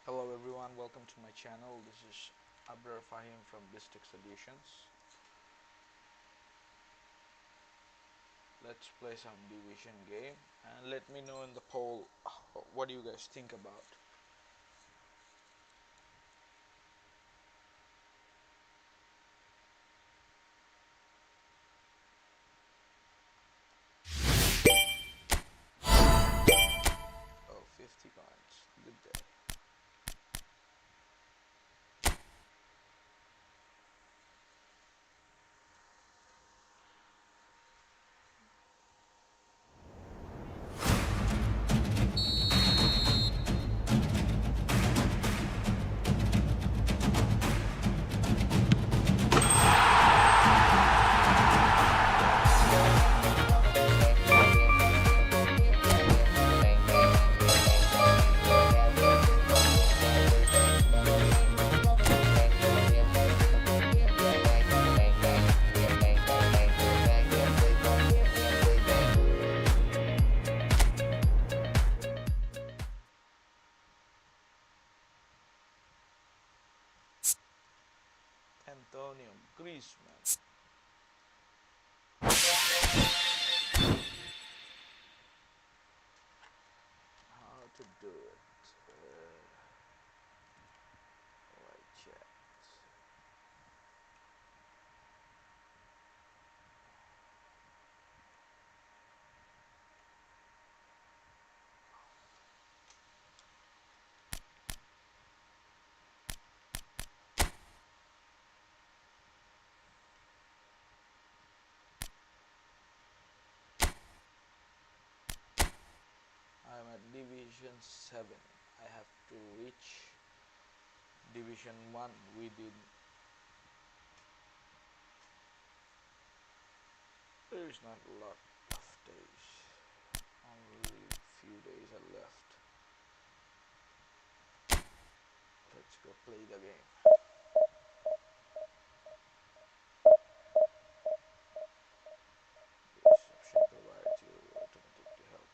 Hello everyone, welcome to my channel. This is Abrar Fahim from Bistic Solutions. Let's play some division game and let me know in the poll what do you guys think about. Oh, 50 points. Good day. Antonio Griezmann. How to do it? Right chat. I'm at Division 7. I have to reach Division 1 within. There is not a lot of days. Only few days are left. Let's go play the game. This option provides you automatically help.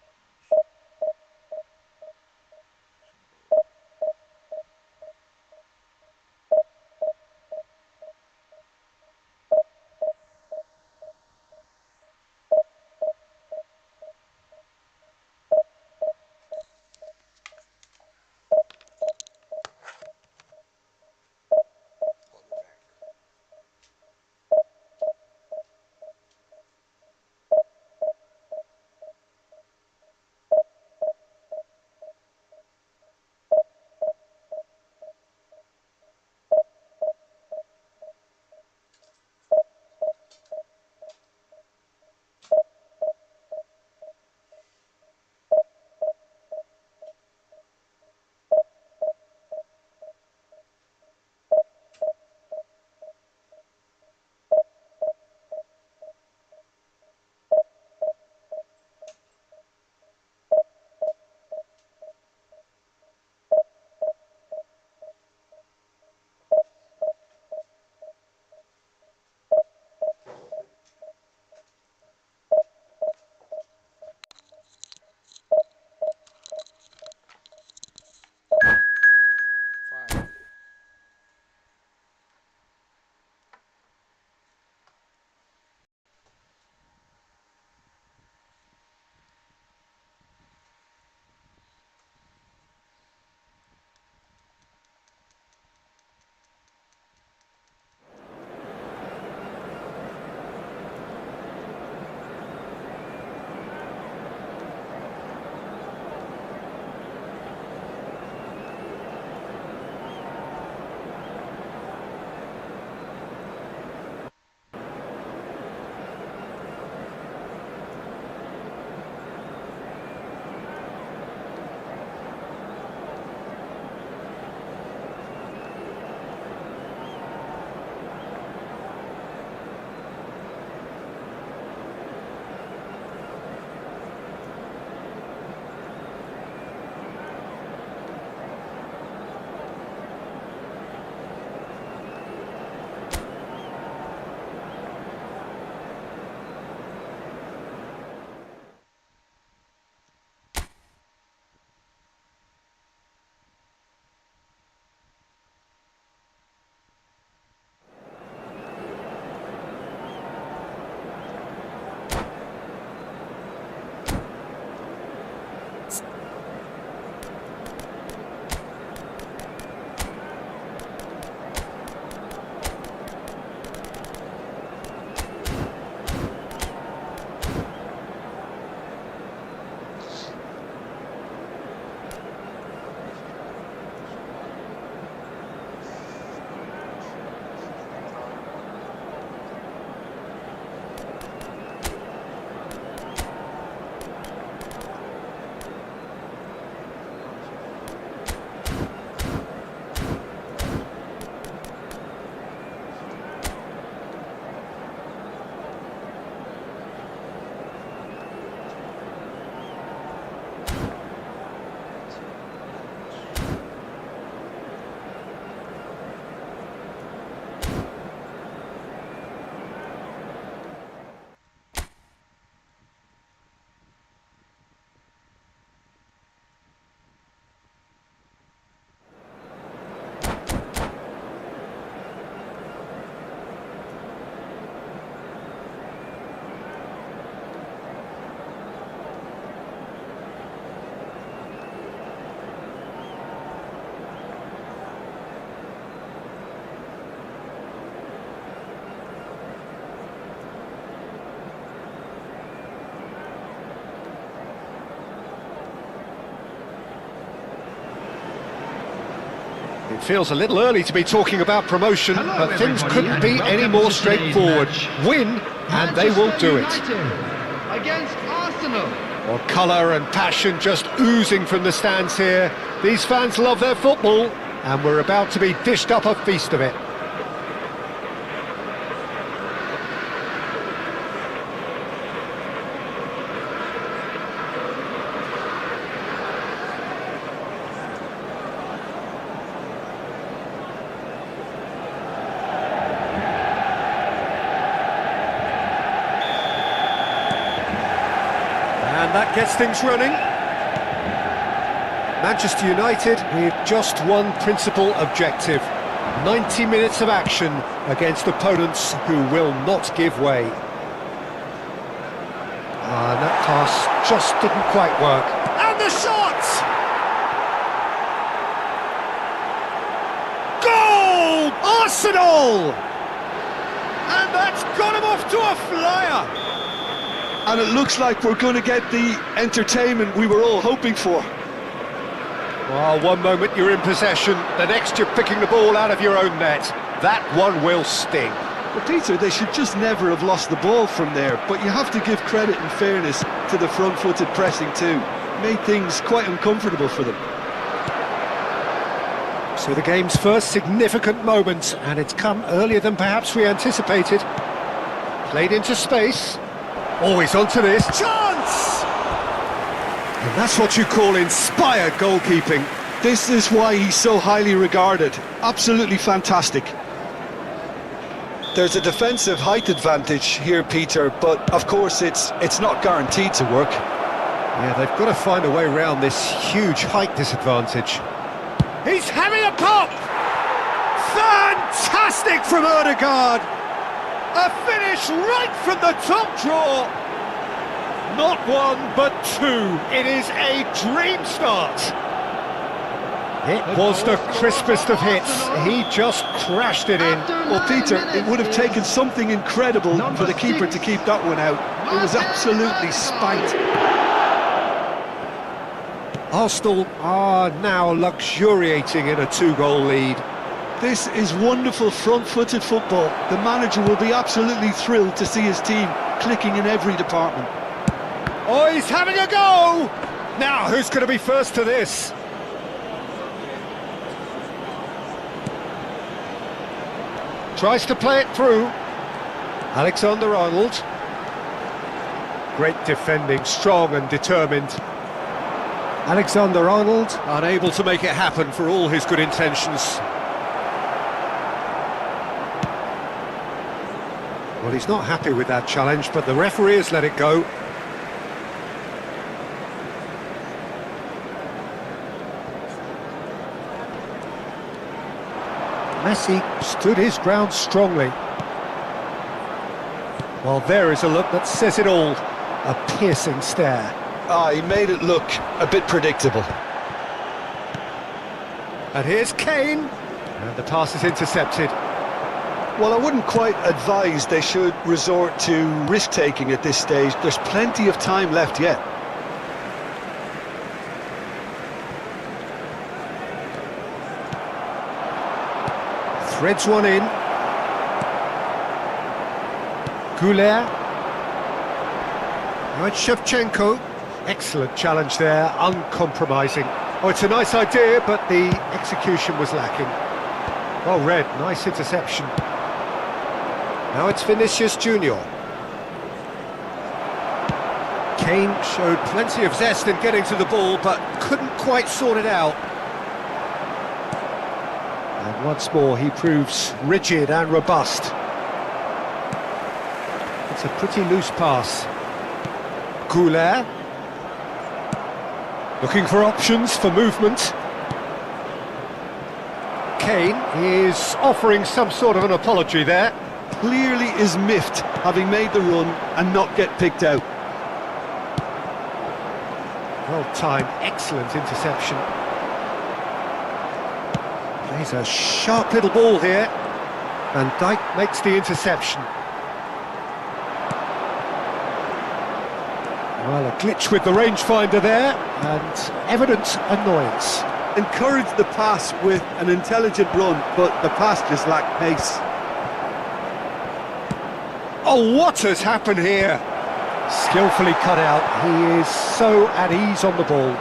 It feels a little early to be talking about promotion, but things couldn't be any more straightforward. Win, and they will do it. Against Arsenal. Well, colour and passion just oozing from the stands here. These fans love their football, and we're about to be dished up a feast of it. And that gets things running. Manchester United with just one principal objective. 90 minutes of action against opponents who will not give way. And that pass just didn't quite work. And the shot! Goal! Arsenal! And that's got him off to a flyer! And it looks like we're going to get the entertainment we were all hoping for. Well, one moment you're in possession, the next you're picking the ball out of your own net. That one will sting. Well, Peter, they should just never have lost the ball from there, but you have to give credit and fairness to the front-footed pressing too. Made things quite uncomfortable for them. So the game's first significant moment, and it's come earlier than perhaps we anticipated. Played into space. Always onto this. Chance! And that's what you call inspired goalkeeping. This is why he's so highly regarded. Absolutely fantastic. There's a defensive height advantage here, Peter, but of course it's not guaranteed to work. Yeah, they've got to find a way around this huge height disadvantage. He's having a pop! Fantastic from Ødegaard! A finish right from the top draw! Not one, but two. It is a dream start. It was the crispest of hits. He just crashed it in. Well, Peter, it would have taken something incredible for the keeper to keep that one out. It was absolutely spanked. Arsenal are now luxuriating in a two-goal lead. This is wonderful front-footed football. The manager will be absolutely thrilled to see his team clicking in every department. Oh, he's having a go! Now, who's going to be first to this? Tries to play it through. Alexander-Arnold. Great defending, strong and determined. Alexander-Arnold unable to make it happen for all his good intentions. Well, he's not happy with that challenge, but the referee has let it go. Messi stood his ground strongly. Well, there is a look that says it all. A piercing stare. Ah, he made it look a bit predictable. And here's Kane. And the pass is intercepted. Well, I wouldn't quite advise they should resort to risk-taking at this stage. There's plenty of time left yet. Threads one in. Goulet. Right, Shevchenko. Excellent challenge there, uncompromising. Oh, it's a nice idea, but the execution was lacking. Well read, nice interception. Now it's Vinicius Junior. Kane showed plenty of zest in getting to the ball, but couldn't quite sort it out. And once more, he proves rigid and robust. It's a pretty loose pass. Goulet. Looking for options for movement. Kane is offering some sort of an apology there. Clearly is miffed, having made the run and not get picked out. Well timed, excellent interception. Plays a sharp little ball here. Van Dijk makes the interception. Well, a glitch with the rangefinder there, and evident annoyance. encouraged the pass with an intelligent run, but the pass just lacked pace. Oh, what has happened here? Skillfully cut out. He is so at ease on the ball.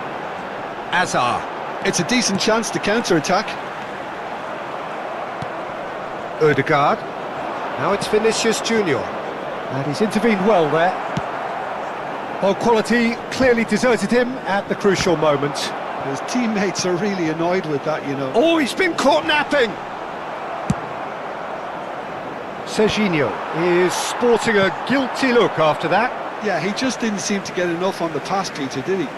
Azar. It's a decent chance to counter-attack. Odegaard. Now it's Vinicius Junior. And he's intervened well there. Well, quality clearly deserted him at the crucial moment. His teammates are really annoyed with that, you know. Oh, he's been caught napping! Serginho is sporting a guilty look after that. Yeah, he just didn't seem to get enough on the pass, Peter, did he?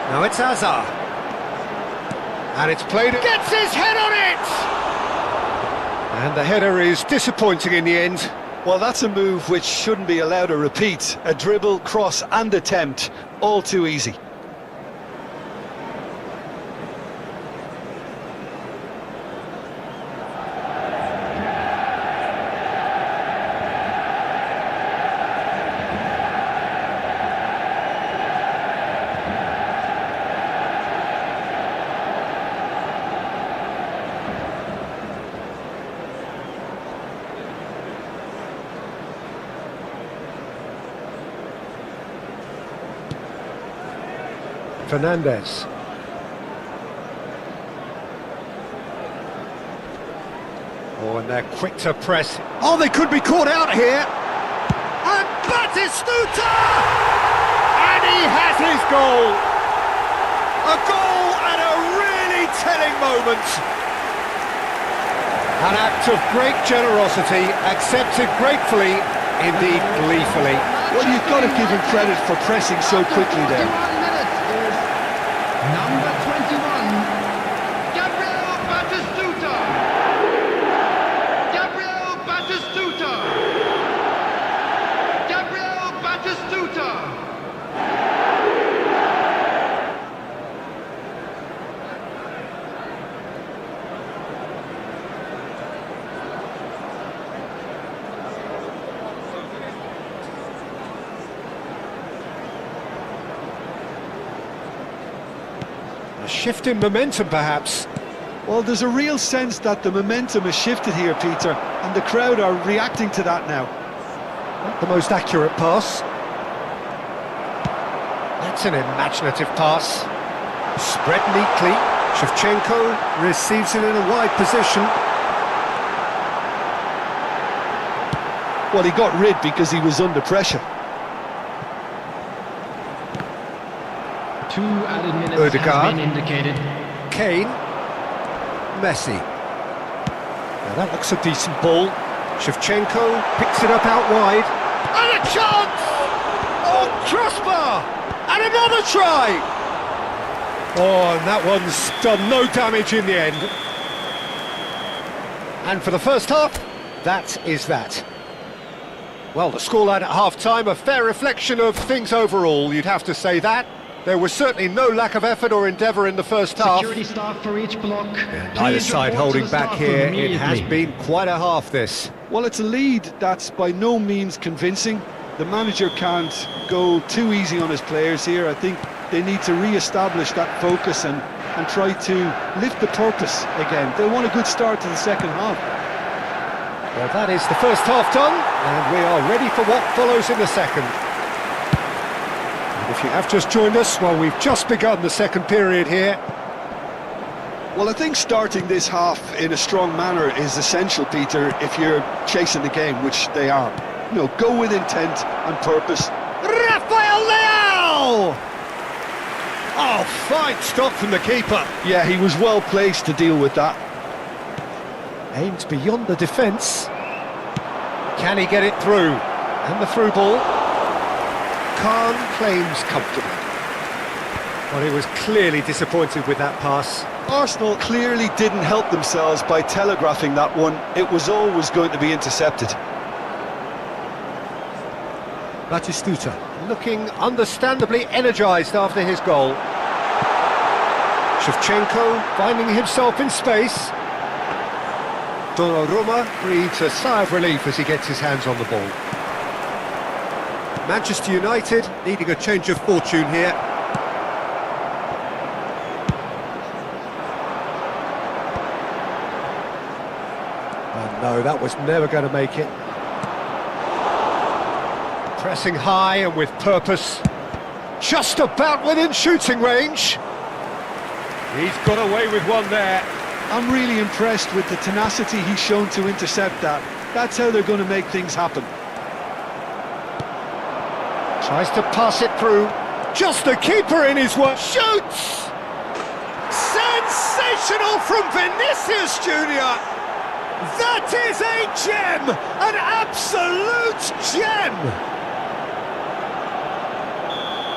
Now it's Azar. And it's played... Gets his head on it! And the header is disappointing in the end. Well, that's a move which shouldn't be allowed to repeat. A dribble, cross and attempt, all too easy. Fernandez. Oh, and they're quick to press. Oh, they could be caught out here. And Batistuta! And he has his goal. A goal at a really telling moment. An act of great generosity, accepted gratefully, indeed gleefully. Well, you've got to give him credit for pressing so quickly there. Number 21, Gabriel Batistuta. Gabriel Batistuta. Gabriel Batistuta. A shift in momentum, perhaps. Well, there's a real sense that the momentum has shifted here, Peter, and the crowd are reacting to that now. Not the most accurate pass. That's an imaginative pass. Spread neatly. Shevchenko receives it in a wide position. Well, he got rid because he was under pressure. 2 added minutes Ødegaard. has been indicated. Kane. Messi. Now that looks a decent ball. Shevchenko picks it up out wide. And a chance! Oh, crossbar! And another try! Oh, and that one's done no damage in the end. And for the first half, that is that. Well, the scoreline at half-time, a fair reflection of things overall, you'd have to say that. There was certainly no lack of effort or endeavour in the first half. Security staff for each block. Neither Please side report to holding the back staff room here. It has immediately. been quite a half, this. Well, it's a lead that's by no means convincing. The manager can't go too easy on his players here. I think they need to re-establish that focus and try to lift the purpose again. They want a good start to the second half. Well, that is the first half done, and we are ready for what follows in the second. And if you have just joined us, well, we've just begun the second period here. Well, I think starting this half in a strong manner is essential, Peter, if you're chasing the game, which they are. You know, go with intent and purpose. Rafael Leao! Oh, fine stop from the keeper. Yeah, he was well placed to deal with that. Aimed beyond the defence. Can he get it through? And the through ball. Khan claims comfortably. Well, he was clearly disappointed with that pass. Arsenal clearly didn't help themselves by telegraphing that one. It was always going to be intercepted. Batistuta looking understandably energised after his goal. Shevchenko finding himself in space. Donnarumma breathes a sigh of relief as he gets his hands on the ball. Manchester United needing a change of fortune here. Oh no, that was never going to make it. Pressing high and with purpose. Just about within shooting range. He's got away with one there. I'm really impressed with the tenacity he's shown to intercept that. That's how they're going to make things happen. Tries to pass it through. Just the keeper in his way. Shoots! Sensational from Vinicius Junior. That is a gem! An absolute gem!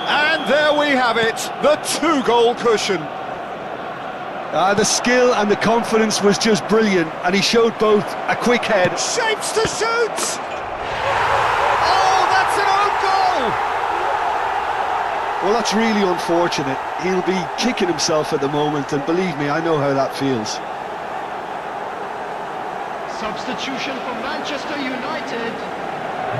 And there we have it, the 2-goal cushion. The skill and the confidence was just brilliant, and he showed both a quick head. Shapes to shoot! Oh, that's an own goal! Well, that's really unfortunate. He'll be kicking himself at the moment, and believe me, I know how that feels. Substitution for Manchester United.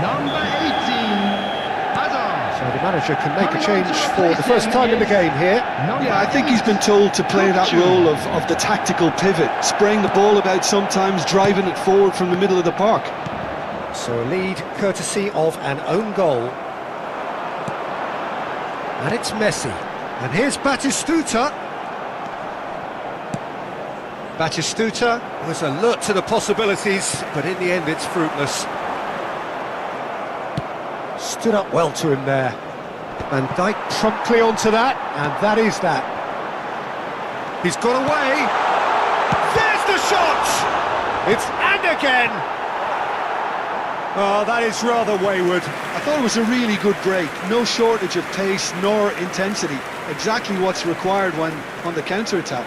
Number 18. Hazard. So the manager can make a change for the first time in the game here. Yeah, I think he's been told to play that role of the tactical pivot, spraying the ball about sometimes, driving it forward from the middle of the park. So a lead courtesy of an own goal. And it's Messi. And here's Batistuta. Batistuta was alert to the possibilities, but in the end it's fruitless. Stood up well to him there. Van Dijk promptly onto that, and that is that. He's got away. There's the shot! It's and again! Oh, that is rather wayward. I thought it was a really good break. No shortage of pace nor intensity. Exactly what's required when on the counter-attack.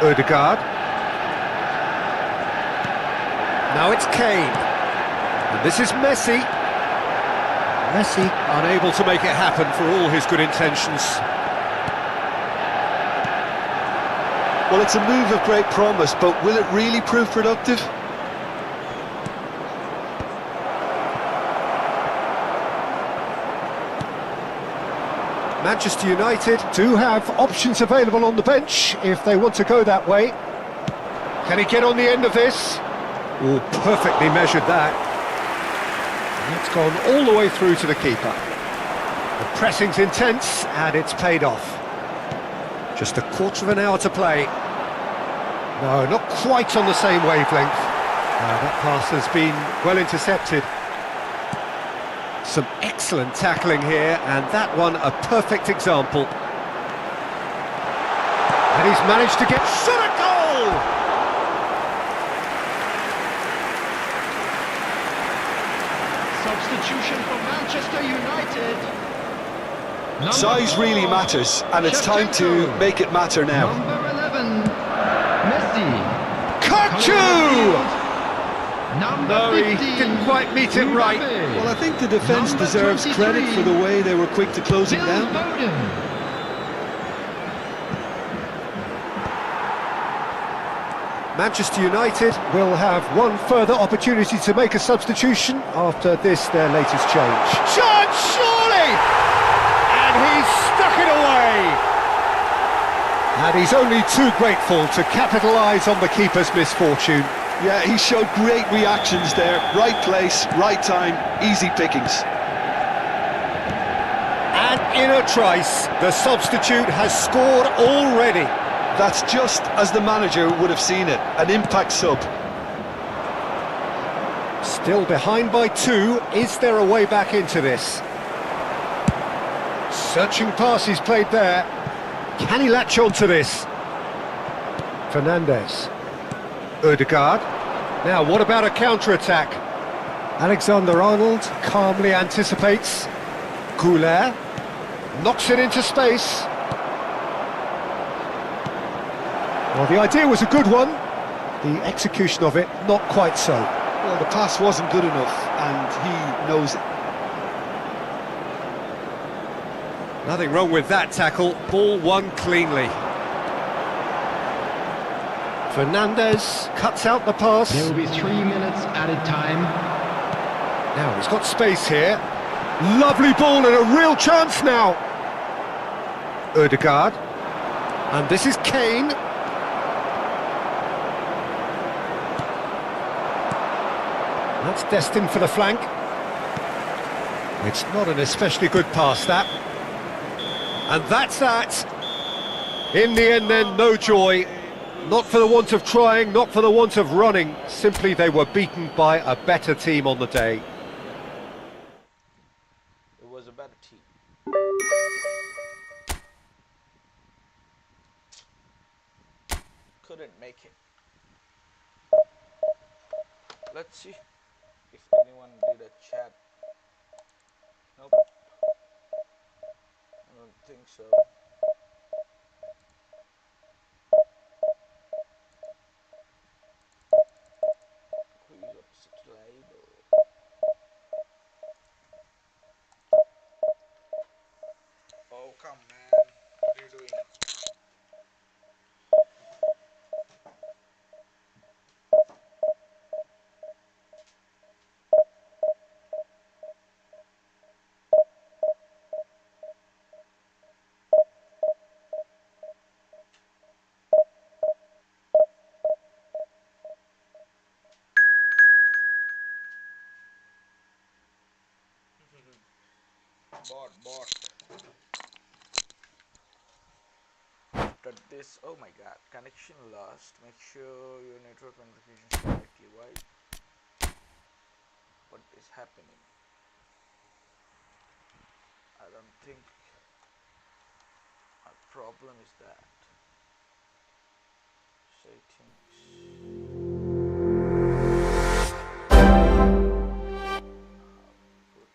Ødegaard. Now it's Kane. And this is Messi. Messi unable to make it happen for all his good intentions. Well, it's a move of great promise, but will it really prove productive? Manchester United do have options available on the bench if they want to go that way. Can he get on the end of this? Oh, perfectly measured that. It's gone all the way through to the keeper. The pressing's intense and it's paid off. Just a quarter of an hour to play. No, not quite on the same wavelength. That pass has been well intercepted. Some excellent tackling here, and that one a perfect example. And he's managed to get shot at goal! Substitution for Manchester United. Number Size 4, really matters, and it's time to Shevchenko. make it matter now. Number 11, Messi. Kachu! Number No, he 15, didn't quite meet it right. Mbappe. Well, I think the defence Number deserves credit 23, for the way they were quick to close him Phil down. Foden. Manchester United will have one further opportunity to make a substitution after this, their latest change. Chance, surely! And he's stuck it away! And he's only too grateful to capitalise on the keeper's misfortune. Yeah, he showed great reactions there. Right place, right time, easy pickings. And in a trice, the substitute has scored already. That's just as the manager would have seen it, an impact sub. Still behind by 2, is there a way back into this? Searching pass he's played there. Can he latch on to this? Fernandes. Odegaard. Now, what about a counter-attack? Alexander-Arnold calmly anticipates. Goulet knocks it into space. Well, the idea was a good one. The execution of it, not quite so. Well, the pass wasn't good enough, and he knows it. Nothing wrong with that tackle. Ball won cleanly. Fernandes cuts out the pass. There will be 3 minutes added time. Now he's got space here. Lovely ball and a real chance now. Odegaard. And this is Kane. That's destined for the flank. It's not an especially good pass, that. And that's that. In the end then, no joy. Not for the want of trying, not for the want of running. Simply they were beaten by a better team on the day. It was a better team. Couldn't make it. Let's see if anyone did a chat. Nope. I don't think so. Please upset label. Oh come man, what are you doing? Bot. After this, oh my god, connection lost. Make sure your network notifications correctly. Why? What is happening? I don't think our problem is that. Settings. Output.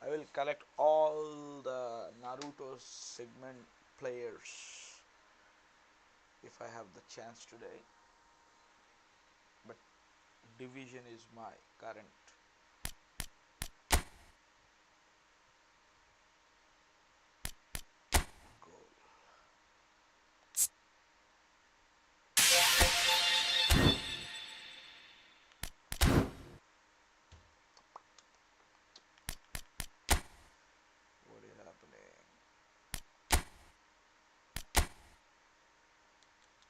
I will collect all the Naruto segment players if I have the chance today. But division is my current goal. What is happening?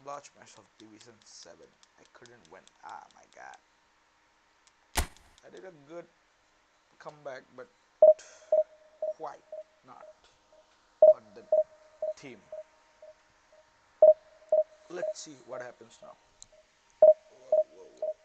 Launch myself Division 7. I couldn't win. Ah, my god. I did a good comeback, but quite not for the team. Let's see what happens now. Whoa, whoa, whoa.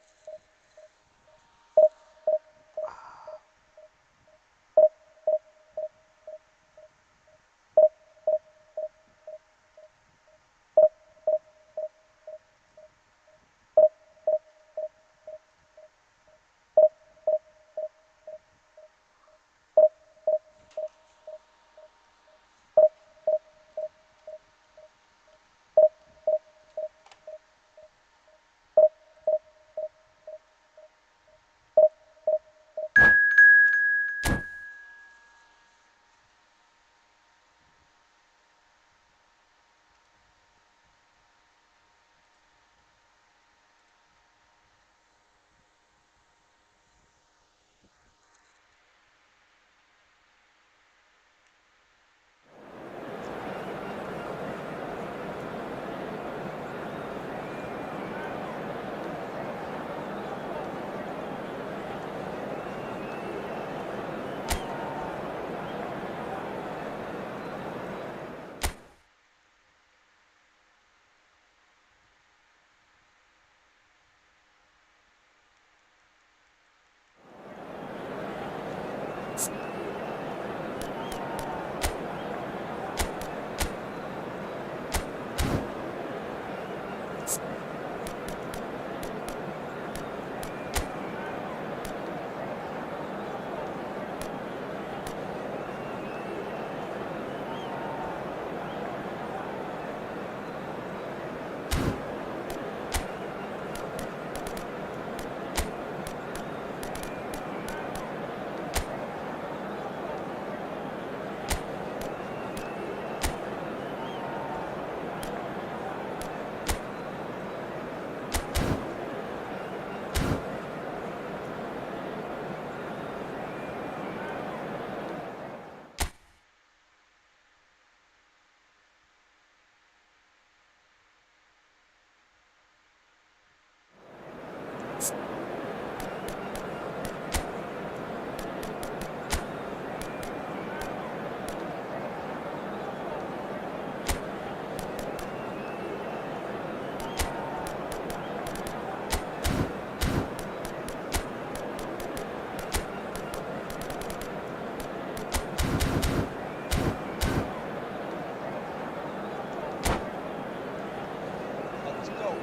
Let's go.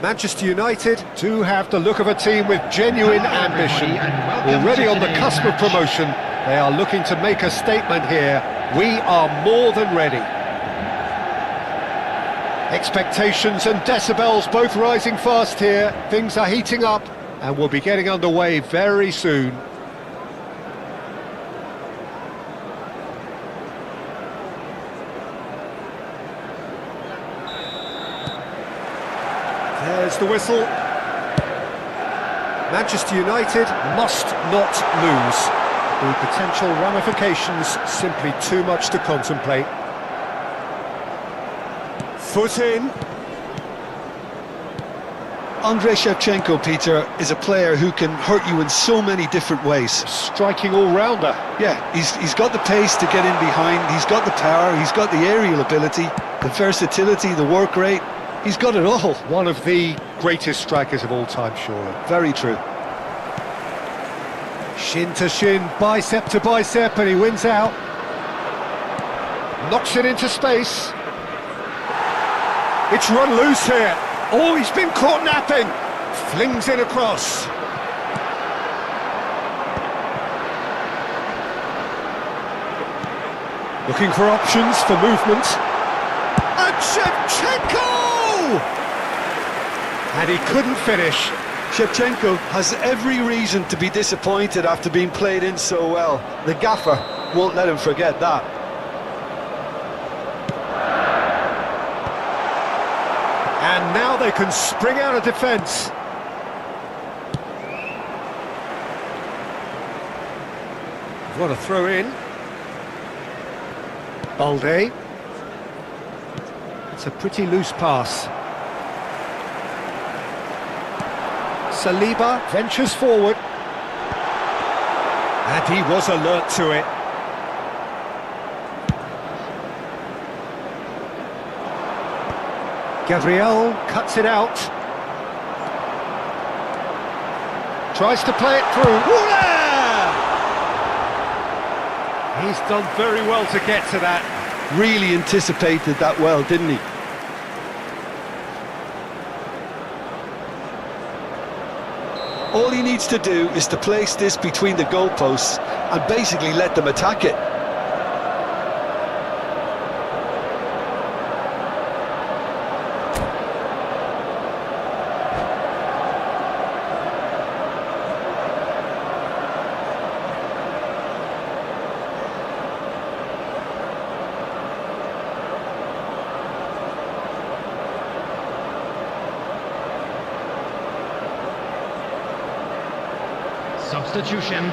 Manchester United do have the look of a team with genuine ambition. Already on the cusp of promotion, they are looking to make a statement here. We are more than ready. Expectations and decibels both rising fast here. Things are heating up and we'll be getting underway very soon. There's the whistle. Manchester United must not lose. The potential ramifications simply too much to contemplate. Foot in. Andrei Shevchenko, Peter, is a player who can hurt you in so many different ways. Striking all-rounder. Yeah, he's got the pace to get in behind, he's got the power, he's got the aerial ability, the versatility, the work rate. He's got it all. One of the greatest strikers of all time, surely. Very true. Shin to shin, bicep to bicep, and he wins out. Knocks it into space. It's run loose here. Oh, he's been caught napping. Flings it across. Looking for options for movement. And Shevchenko! And he couldn't finish. Shevchenko has every reason to be disappointed after being played in so well. The gaffer won't let him forget that. And now they can spring out of defence. What a throw in. Balde. It's a pretty loose pass. Saliba ventures forward. And he was alert to it. Gabriel cuts it out. Tries to play it through. He's done very well to get to that. Really anticipated that well, didn't he? All he needs to do is to place this between the goalposts and basically let them attack it. Substitution.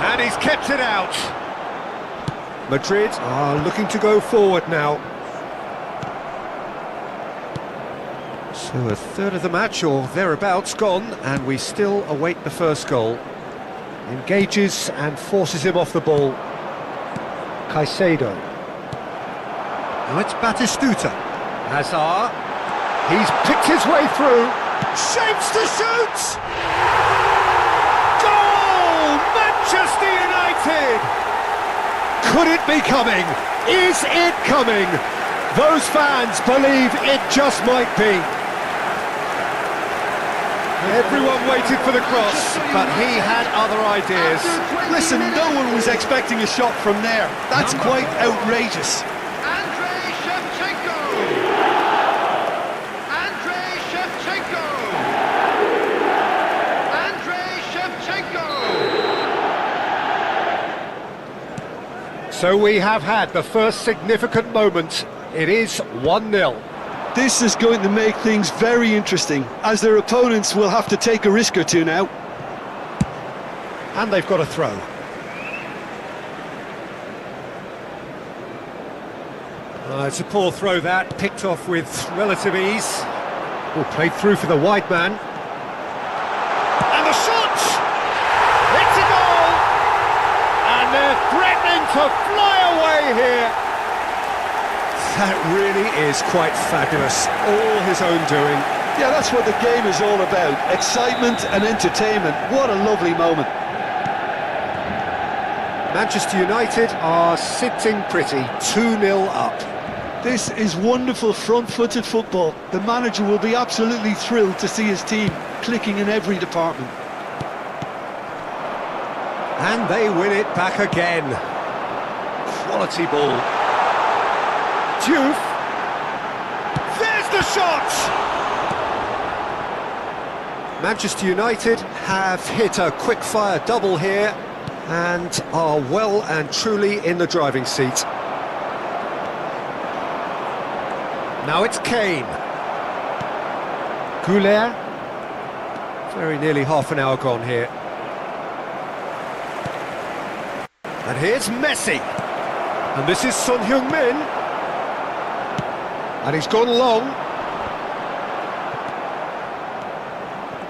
And he's kept it out. Madrid are looking to go forward now. So a third of the match or thereabouts gone, and we still await the first goal. Engages and forces him off the ball. Caicedo. Now it's Batistuta. Hazard. He's picked his way through. Shapes to shoot! Goal! Manchester United! Could it be coming? Is it coming? Those fans believe it just might be. Everyone waited for the cross, but he had other ideas. Listen, no one was expecting a shot from there. That's quite outrageous. Andrei Shevchenko! Andrei Shevchenko! Andrei Shevchenko! So we have had the first significant moment. It is 1-0. This is going to make things very interesting, as their opponents will have to take a risk or two now. And they've got a throw. It's a poor throw that, picked off with relative ease. Oh, played through for the wide man. And the shot! It's a goal! And they're threatening to fly away here. That really is quite fabulous. All his own doing. Yeah, that's what the game is all about. Excitement and entertainment. What a lovely moment. Manchester United are sitting pretty, 2-0 up. This is wonderful front-footed football. The manager will be absolutely thrilled to see his team clicking in every department. And they win it back again. Quality ball. Diouf. There's the shot! Manchester United have hit a quick-fire double here and are well and truly in the driving seat. Now it's Kane. Goulet. Very nearly half an hour gone here. And here's Messi. And this is Son Heung-min. And he's gone long.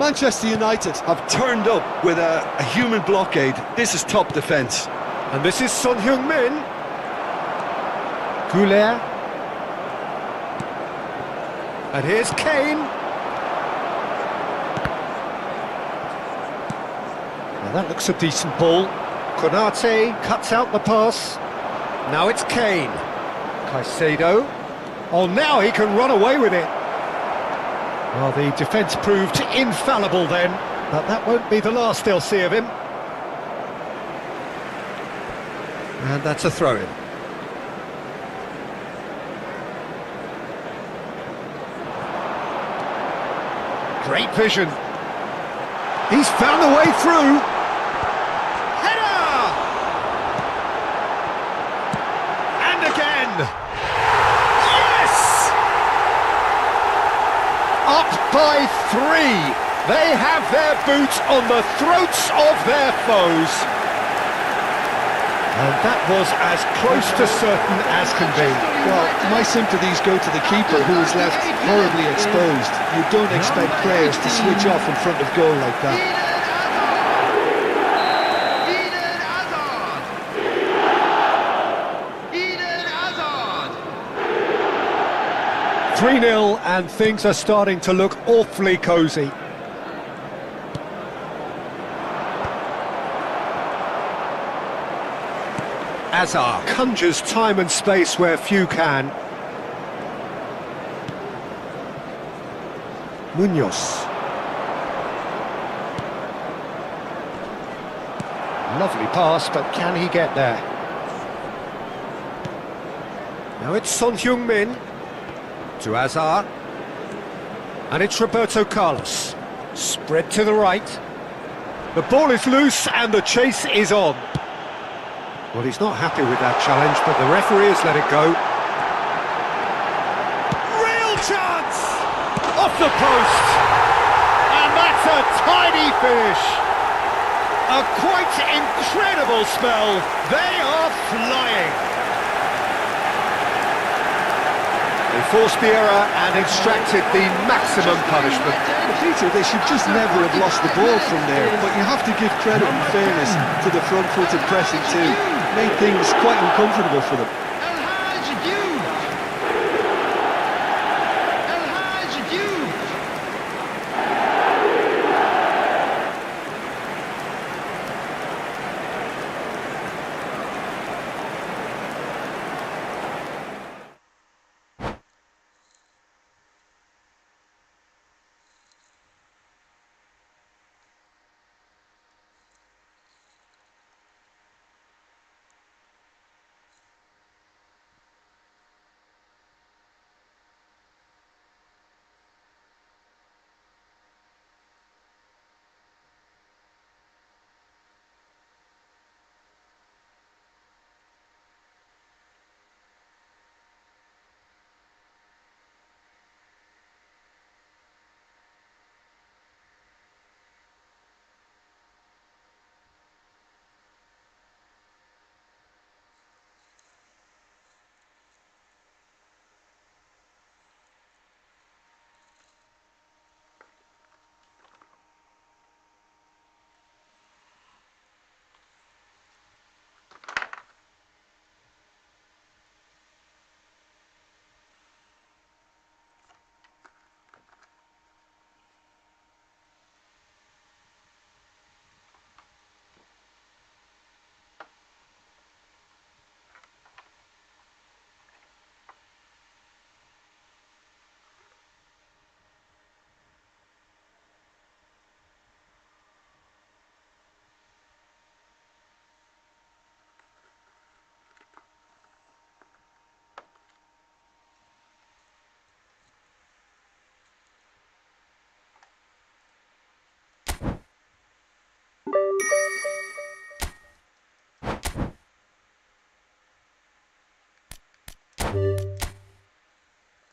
Manchester United have turned up with a human blockade. This is top defence. And this is Son Heung-min. Goulet. And here's Kane. Now that looks a decent ball. Konate cuts out the pass. Now it's Kane. Caicedo. Oh, now he can run away with it. Well, the defence proved infallible then, but that won't be the last they'll see of him. And that's a throw-in. Great vision. He's found a way through. Header! And again. Yes! Up by 3. They have their boot on the throats of their foes. And that was as close to certain as can be. Well, my sympathies go to the keeper, who is left horribly exposed. You don't expect players to switch off in front of goal like that. Eden Hazard! 3-0 and things are starting to look awfully cosy. Hazard conjures time and space where few can. Munoz. Lovely pass, but can he get there? Now it's Son Heung-min to Hazard. And it's Roberto Carlos. Spread to the right. The ball is loose and the chase is on. Well, he's not happy with that challenge, but the referee has let it go. Real chance! Off the post! And that's a tidy finish! A quite incredible spell. They are flying. They forced the error and extracted the maximum punishment. Peter, they should just never have lost the ball from there, but you have to give credit and fairness to the front-footed pressing too. Made things quite uncomfortable for them. El Hadji Diouf! El Hadji Diouf!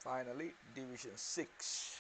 Finally, Division 6.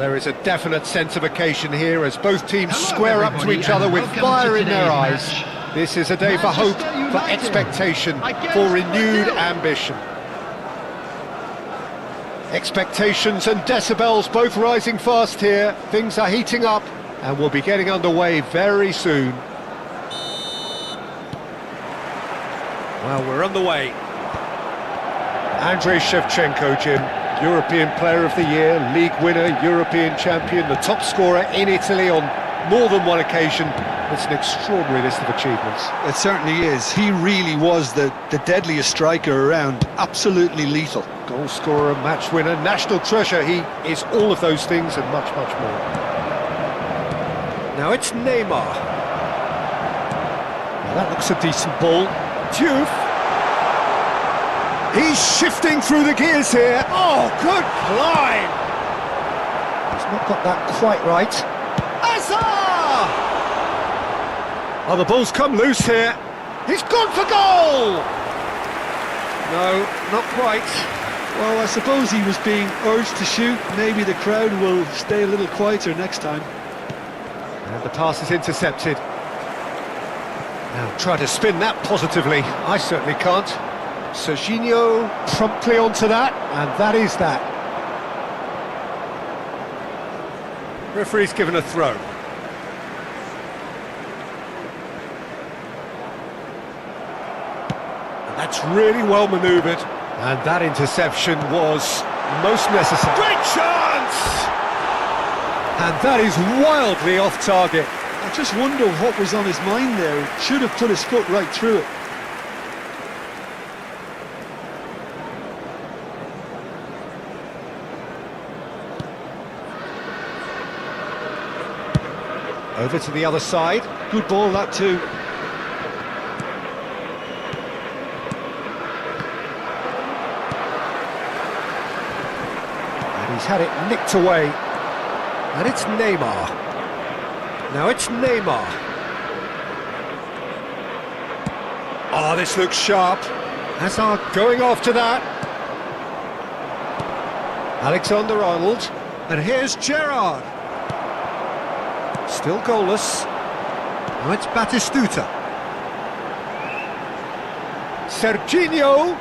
There is a definite sense of occasion here as both teams Hello, square up to everybody, each other and with welcome fire to in their today's eyes. match. This is a day for hope, Manchester for United expectation, against for renewed Brazil. ambition. Expectations and decibels both rising fast here. Things are heating up and we'll be getting underway very soon. Well, we're on the way. Andrei Shevchenko, Jim. European Player of the Year, League winner, European champion, the top scorer in Italy on more than one occasion. It's an extraordinary list of achievements. It certainly is. He really was the deadliest striker around. Absolutely lethal. Goal scorer, match winner, national treasure. He is all of those things and much, much more. Now it's Neymar. Well, that looks a decent ball. Diouf. He's shifting through the gears here. Oh, good climb! He's not got that quite right. Azar! Oh, the ball's come loose here. He's gone for goal! No, not quite. Well, I suppose he was being urged to shoot. Maybe the crowd will stay a little quieter next time. And the pass is intercepted. Now try to spin that positively. I certainly can't. Serginho promptly onto that, and that is that. Referee's given a throw. And that's really well manoeuvred. And that interception was most necessary. Great chance! And that is wildly off target. I just wonder what was on his mind there. He should have put his foot right through it. Over to the other side. Good ball, that too. And he's had it nicked away. And it's Neymar. Now it's Neymar. Oh, this looks sharp. Hazard going after that. Alexander-Arnold. And here's Gerrard. Still goalless. Now it's Batistuta. Serginho.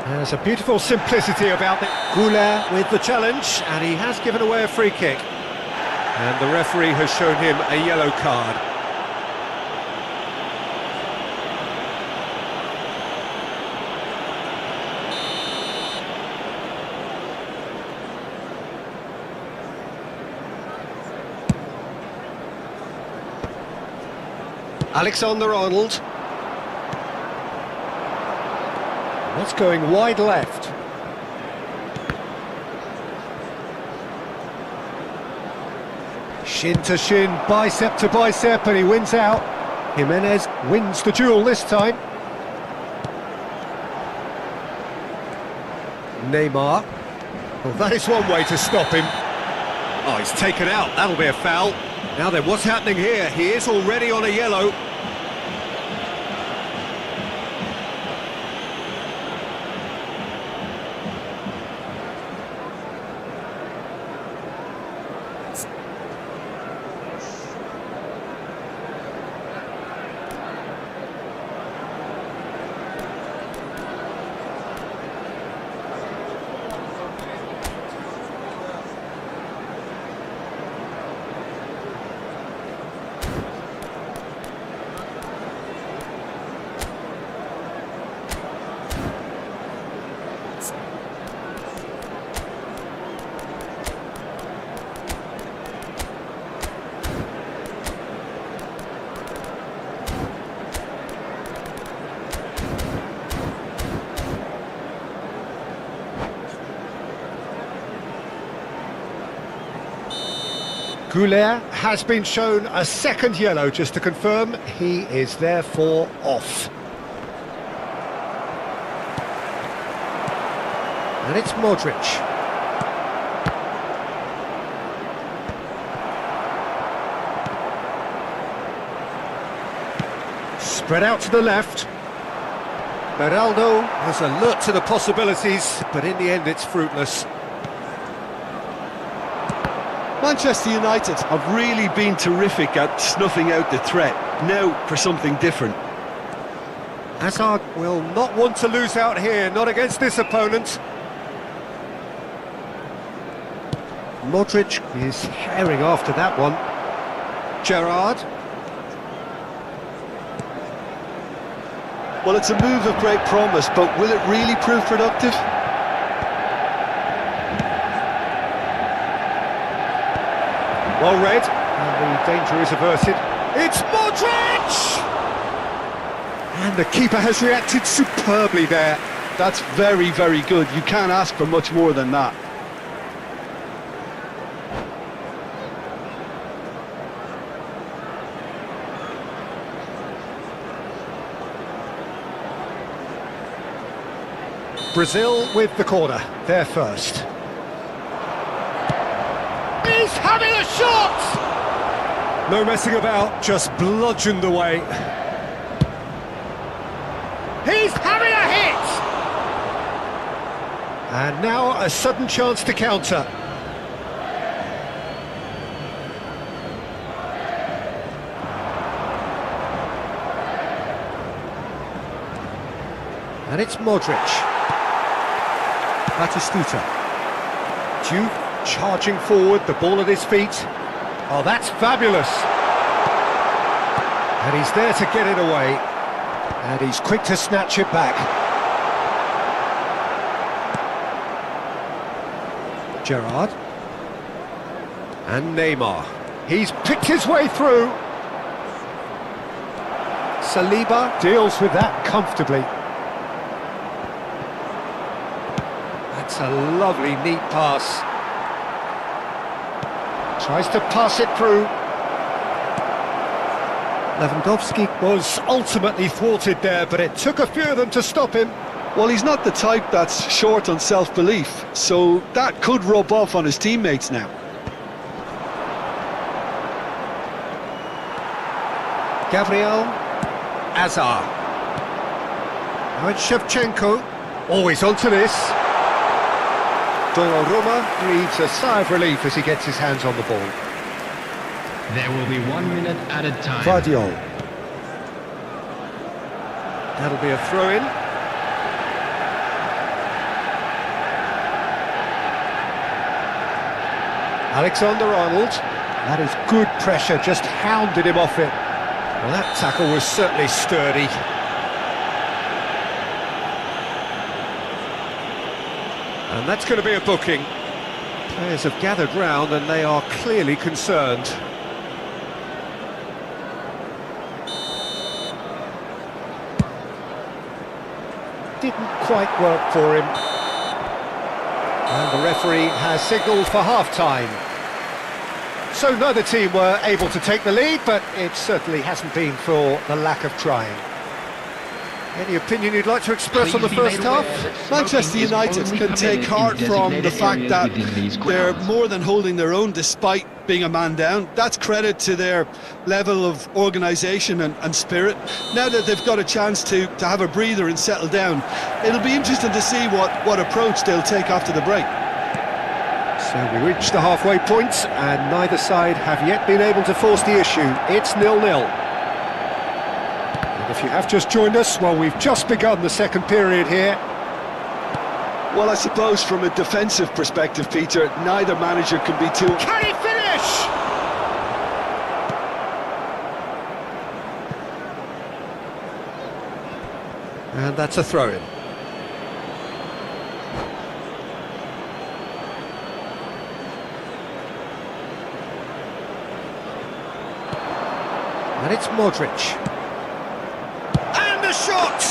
There's a beautiful simplicity about it. Goulet with the challenge, and he has given away a free kick. And the referee has shown him a yellow card. Alexander-Arnold. That's going wide left. Shin to shin, bicep to bicep, and he wins out. Jimenez wins the duel this time. Neymar. Well, that is one way to stop him. Oh, he's taken out. That'll be a foul. Now then, what's happening here? He is already on a yellow. Goulet has been shown a second yellow, just to confirm. He is therefore off. And it's Modric. Spread out to the left. Beraldo was alert to the possibilities, but in the end it's fruitless. Manchester United have really been terrific at snuffing out the threat. Now for something different. Hazard will not want to lose out here, not against this opponent. Modric is herring after that one. Gerrard. Well, it's a move of great promise, but will it really prove productive? Well read, and the danger is averted. It's Modric! And the keeper has reacted superbly there. That's very, very good. You can't ask for much more than that. Brazil with the corner, they're first. He's having a shot! No messing about, just bludgeoned away. He's having a hit! And now a sudden chance to counter. And it's Modric. Batistuta. Duke charging forward, the ball at his feet. Oh, that's fabulous. And he's there to get it away. And he's quick to snatch it back. Gerrard. And Neymar. He's picked his way through. Saliba deals with that comfortably. That's a lovely, neat pass. Tries to pass it through. Lewandowski was ultimately thwarted there, but it took a few of them to stop him. Well, he's not the type that's short on self-belief, so that could rub off on his teammates now. Gabriel Azar. Now it's Shevchenko. Always onto this. Donnarumma breathes a sigh of relief as he gets his hands on the ball. There will be 1 minute added time. Vardiol. That'll be a throw-in. Alexander-Arnold. That is good pressure, just hounded him off it. Well, that tackle was certainly sturdy. And that's going to be a booking. Players have gathered round and they are clearly concerned. Didn't quite work for him. And the referee has signalled for half-time. So neither team were able to take the lead, but it certainly hasn't been for the lack of trying. Any opinion you'd like to express on the first half? Manchester United can take heart from the fact that they're more than holding their own despite being a man down. That's credit to their level of organisation and spirit. Now that they've got a chance to have a breather and settle down, it'll be interesting to see what approach they'll take after the break. So we reach the halfway point and neither side have yet been able to force the issue. It's 0-0. If you have just joined us, well, we've just begun the second period here. Well, I suppose from a defensive perspective, Peter, neither manager can be too... Can he finish? And that's a throw-in. And it's Modric. Shot!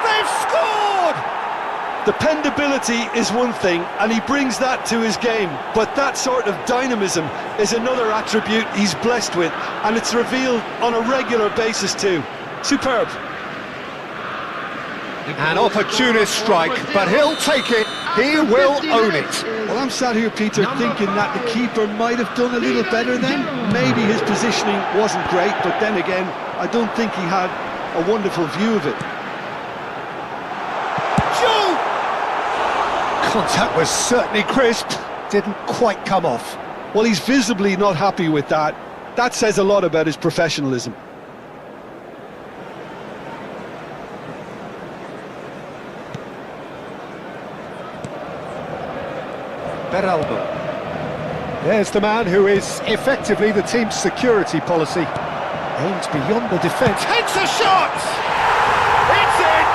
They've scored! Dependability is one thing, and he brings that to his game, but that sort of dynamism is another attribute he's blessed with, and it's revealed on a regular basis too. Superb. An opportunist strike, but he'll take it. He will own it. Well, I'm sat here, Peter, thinking that the keeper might have done a little better then. Maybe his positioning wasn't great, but then again, I don't think he had a wonderful view of it. Contact was certainly crisp, didn't quite come off. Well, he's visibly not happy with that. That says a lot about his professionalism. Beraldo. There's the man who is effectively the team's security policy. Aims beyond the defence, hits a shot! It's in!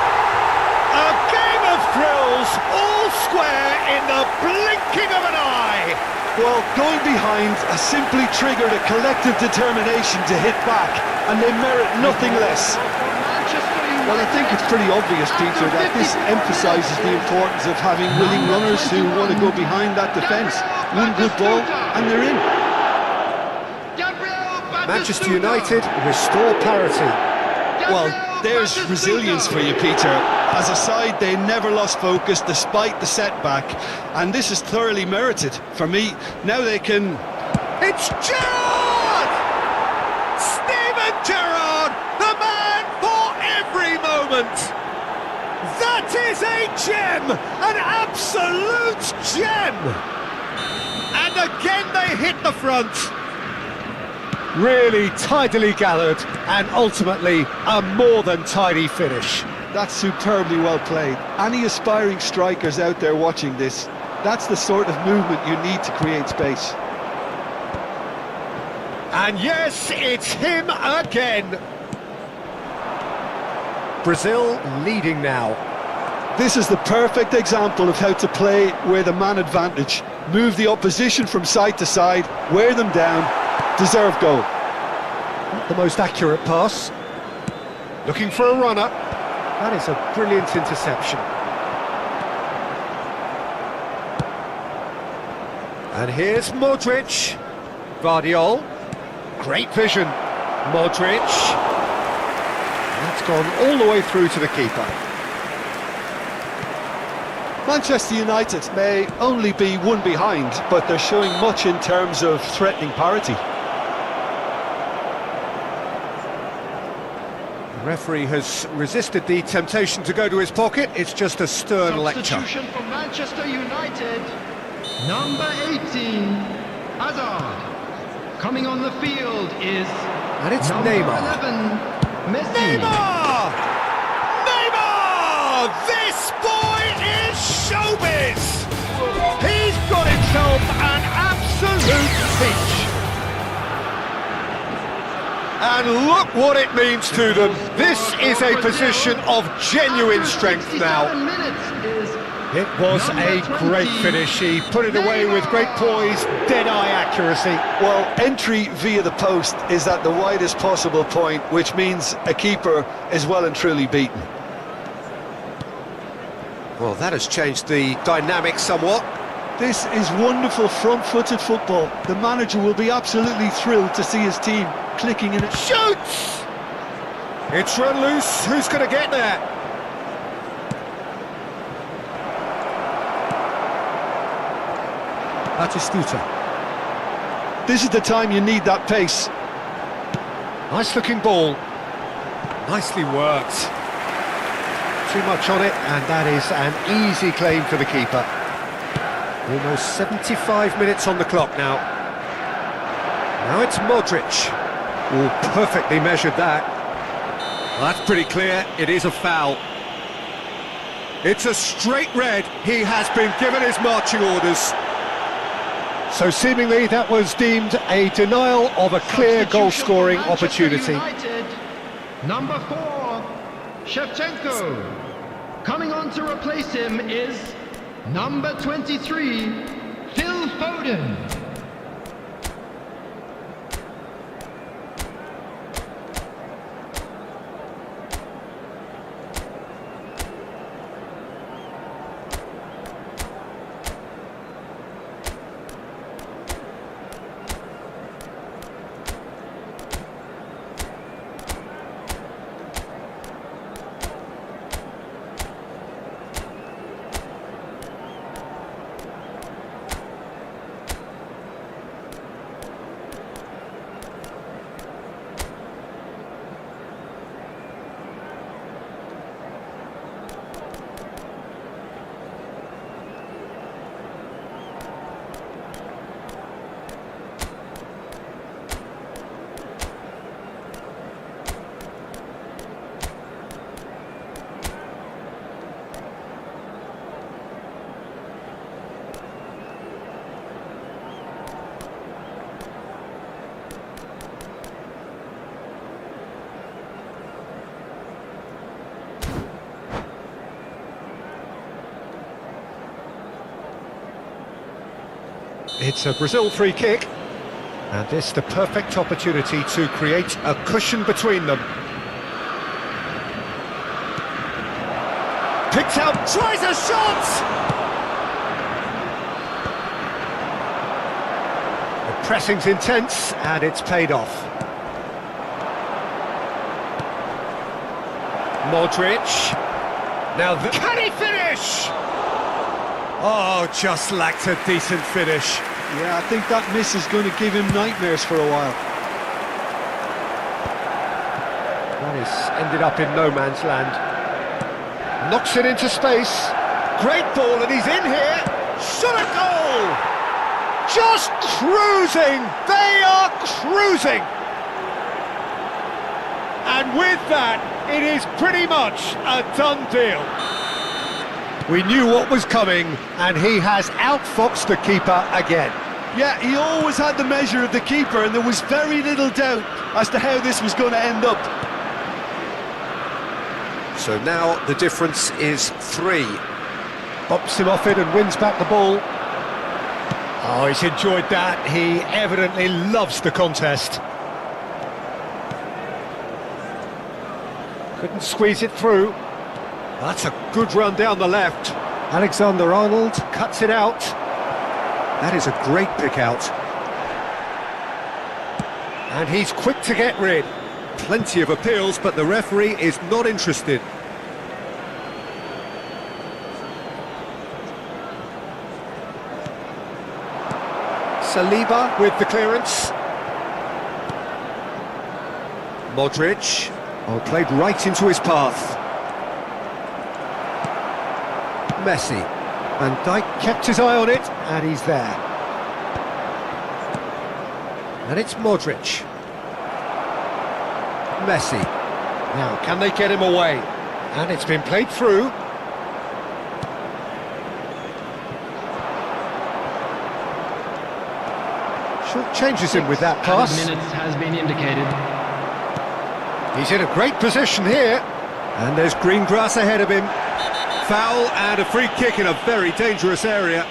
A game of thrills, all square in the blinking of an eye! Well, going behind has simply triggered a collective determination to hit back, and they merit nothing less. Well, I think it's pretty obvious, Peter, that this emphasises the importance of having willing runners who want to go behind that defence. One good ball, and they're in. Manchester United restore parity. Well, there's resilience for you, Peter. As a side, they never lost focus despite the setback, and this is thoroughly merited. For me, now they can... It's Gerrard! Steven Gerrard, the man for every moment! That is a gem! An absolute gem! And again they hit the front. Really tidily gathered, and ultimately a more than tidy finish. That's superbly well played. Any aspiring strikers out there watching this, that's the sort of movement you need to create space. And yes, it's him again. Brazil leading now. This is the perfect example of how to play with a man advantage. Move the opposition from side to side, wear them down, deserve goal. Not the most accurate pass. Looking for a runner. That is a brilliant interception. And here's Modric. Guardiol. Great vision. Modric. That's gone all the way through to the keeper. Manchester United may only be one behind, but they're showing much in terms of threatening parity. The referee has resisted the temptation to go to his pocket. It's just a stern lecture. Substitution for Manchester United. Number 18, Hazard. Coming on the field is And it's number Neymar. 11, Messi. Neymar! Neymar! This boy is showbiz! He's got himself an absolute peach. And look what it means to them. This is a position of genuine strength now. 67 minutes is It was a number great 20, finish. He put it away with great poise, dead-eye accuracy. Well, entry via the post is at the widest possible point, which means a keeper is well and truly beaten. Well, that has changed the dynamic somewhat. This is wonderful front-footed football. The manager will be absolutely thrilled to see his team clicking in it. Shoots! It's run loose. Who's going to get there? Batistuta. This is the time you need that pace. Nice looking ball. Nicely worked. Too much on it, and that is an easy claim for the keeper. Almost 75 minutes on the clock now. Now it's Modric. Oh, perfectly measured that. Well, that's pretty clear. It is a foul. It's a straight red. He has been given his marching orders. So seemingly that was deemed a denial of a clear goal-scoring Manchester opportunity. United. Number 4, Shevchenko. Coming on to replace him is number 23, Phil Foden. It's a Brazil free kick. And this the perfect opportunity to create a cushion between them. Picked out, tries a shot! The pressing's intense, and it's paid off. Modric. Now, can he finish? Oh, just lacked a decent finish. Yeah, I think that miss is going to give him nightmares for a while. That is ended up in no man's land. Knocks it into space. Great ball, and he's in here. Shot a goal! Just cruising! They are cruising! And with that, it is pretty much a done deal. We knew what was coming, and he has outfoxed the keeper again. Yeah, he always had the measure of the keeper, and there was very little doubt as to how this was going to end up. So now the difference is 3. Bops him off it and wins back the ball. Oh, he's enjoyed that. He evidently loves the contest. Couldn't squeeze it through. That's a good run down the left. Alexander-Arnold cuts it out. That is a great pick out. And he's quick to get rid. Plenty of appeals, but the referee is not interested. Saliba with the clearance. Modric. Oh, played right into his path. Messi. Van Dijk kept his eye on it, and he's there. And it's Modric. Messi. Now, can they get him away? And it's been played through. Short changes him with that pass. Minutes has been indicated. He's in a great position here. And there's green grass ahead of him. Foul and a free kick in a very dangerous area.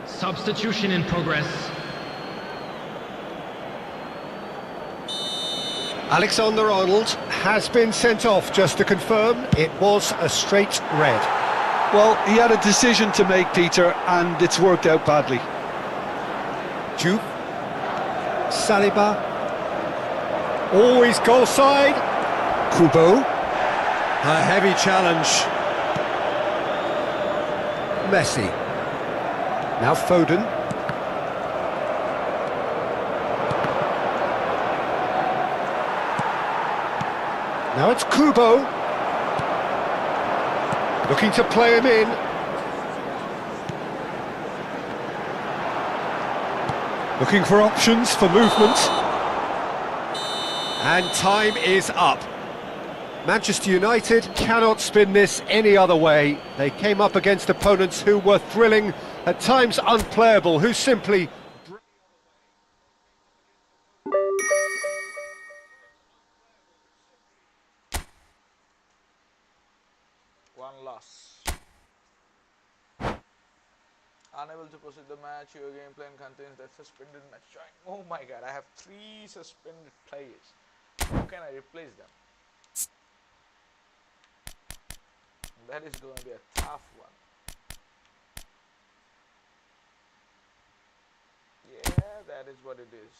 Substitution in progress. Alexander-Arnold has been sent off, just to confirm. It was a straight red. Well, he had a decision to make, Peter, and it's worked out badly. Juve. Saliba. Always goal side. Kubo. A heavy challenge. Messi. Now Foden. Now it's Kubo. Looking to play him in. Looking for options for movement. And time is up. Manchester United cannot spin this any other way. They came up against opponents who were thrilling, at times unplayable, who simply... One loss. Unable to proceed the match. Your game plan contains that suspended match join. Oh my god, I have 3 suspended players. How can I replace them? That is going to be a tough one. Yeah, that is what it is.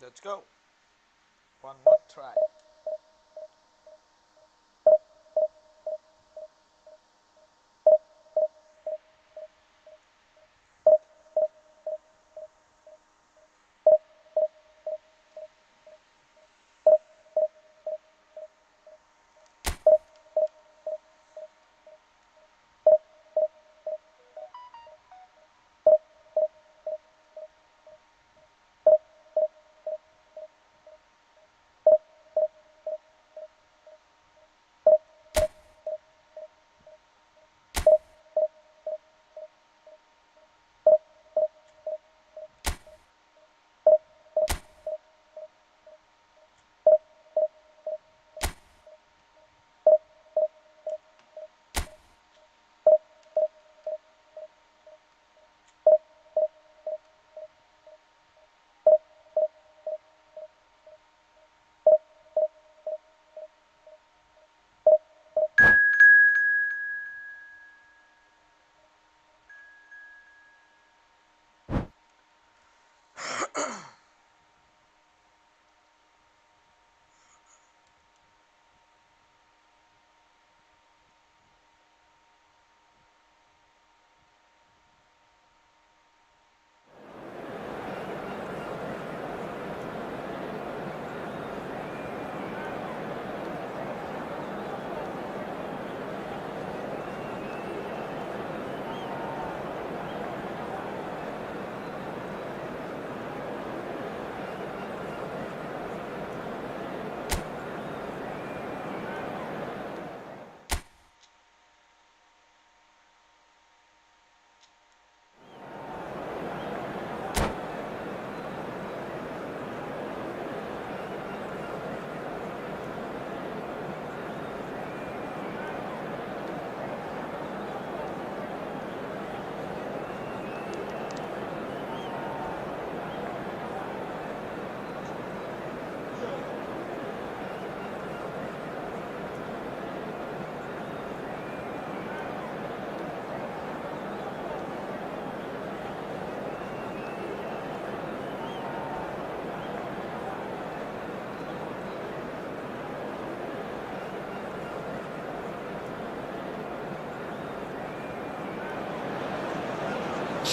Let's go. One more try.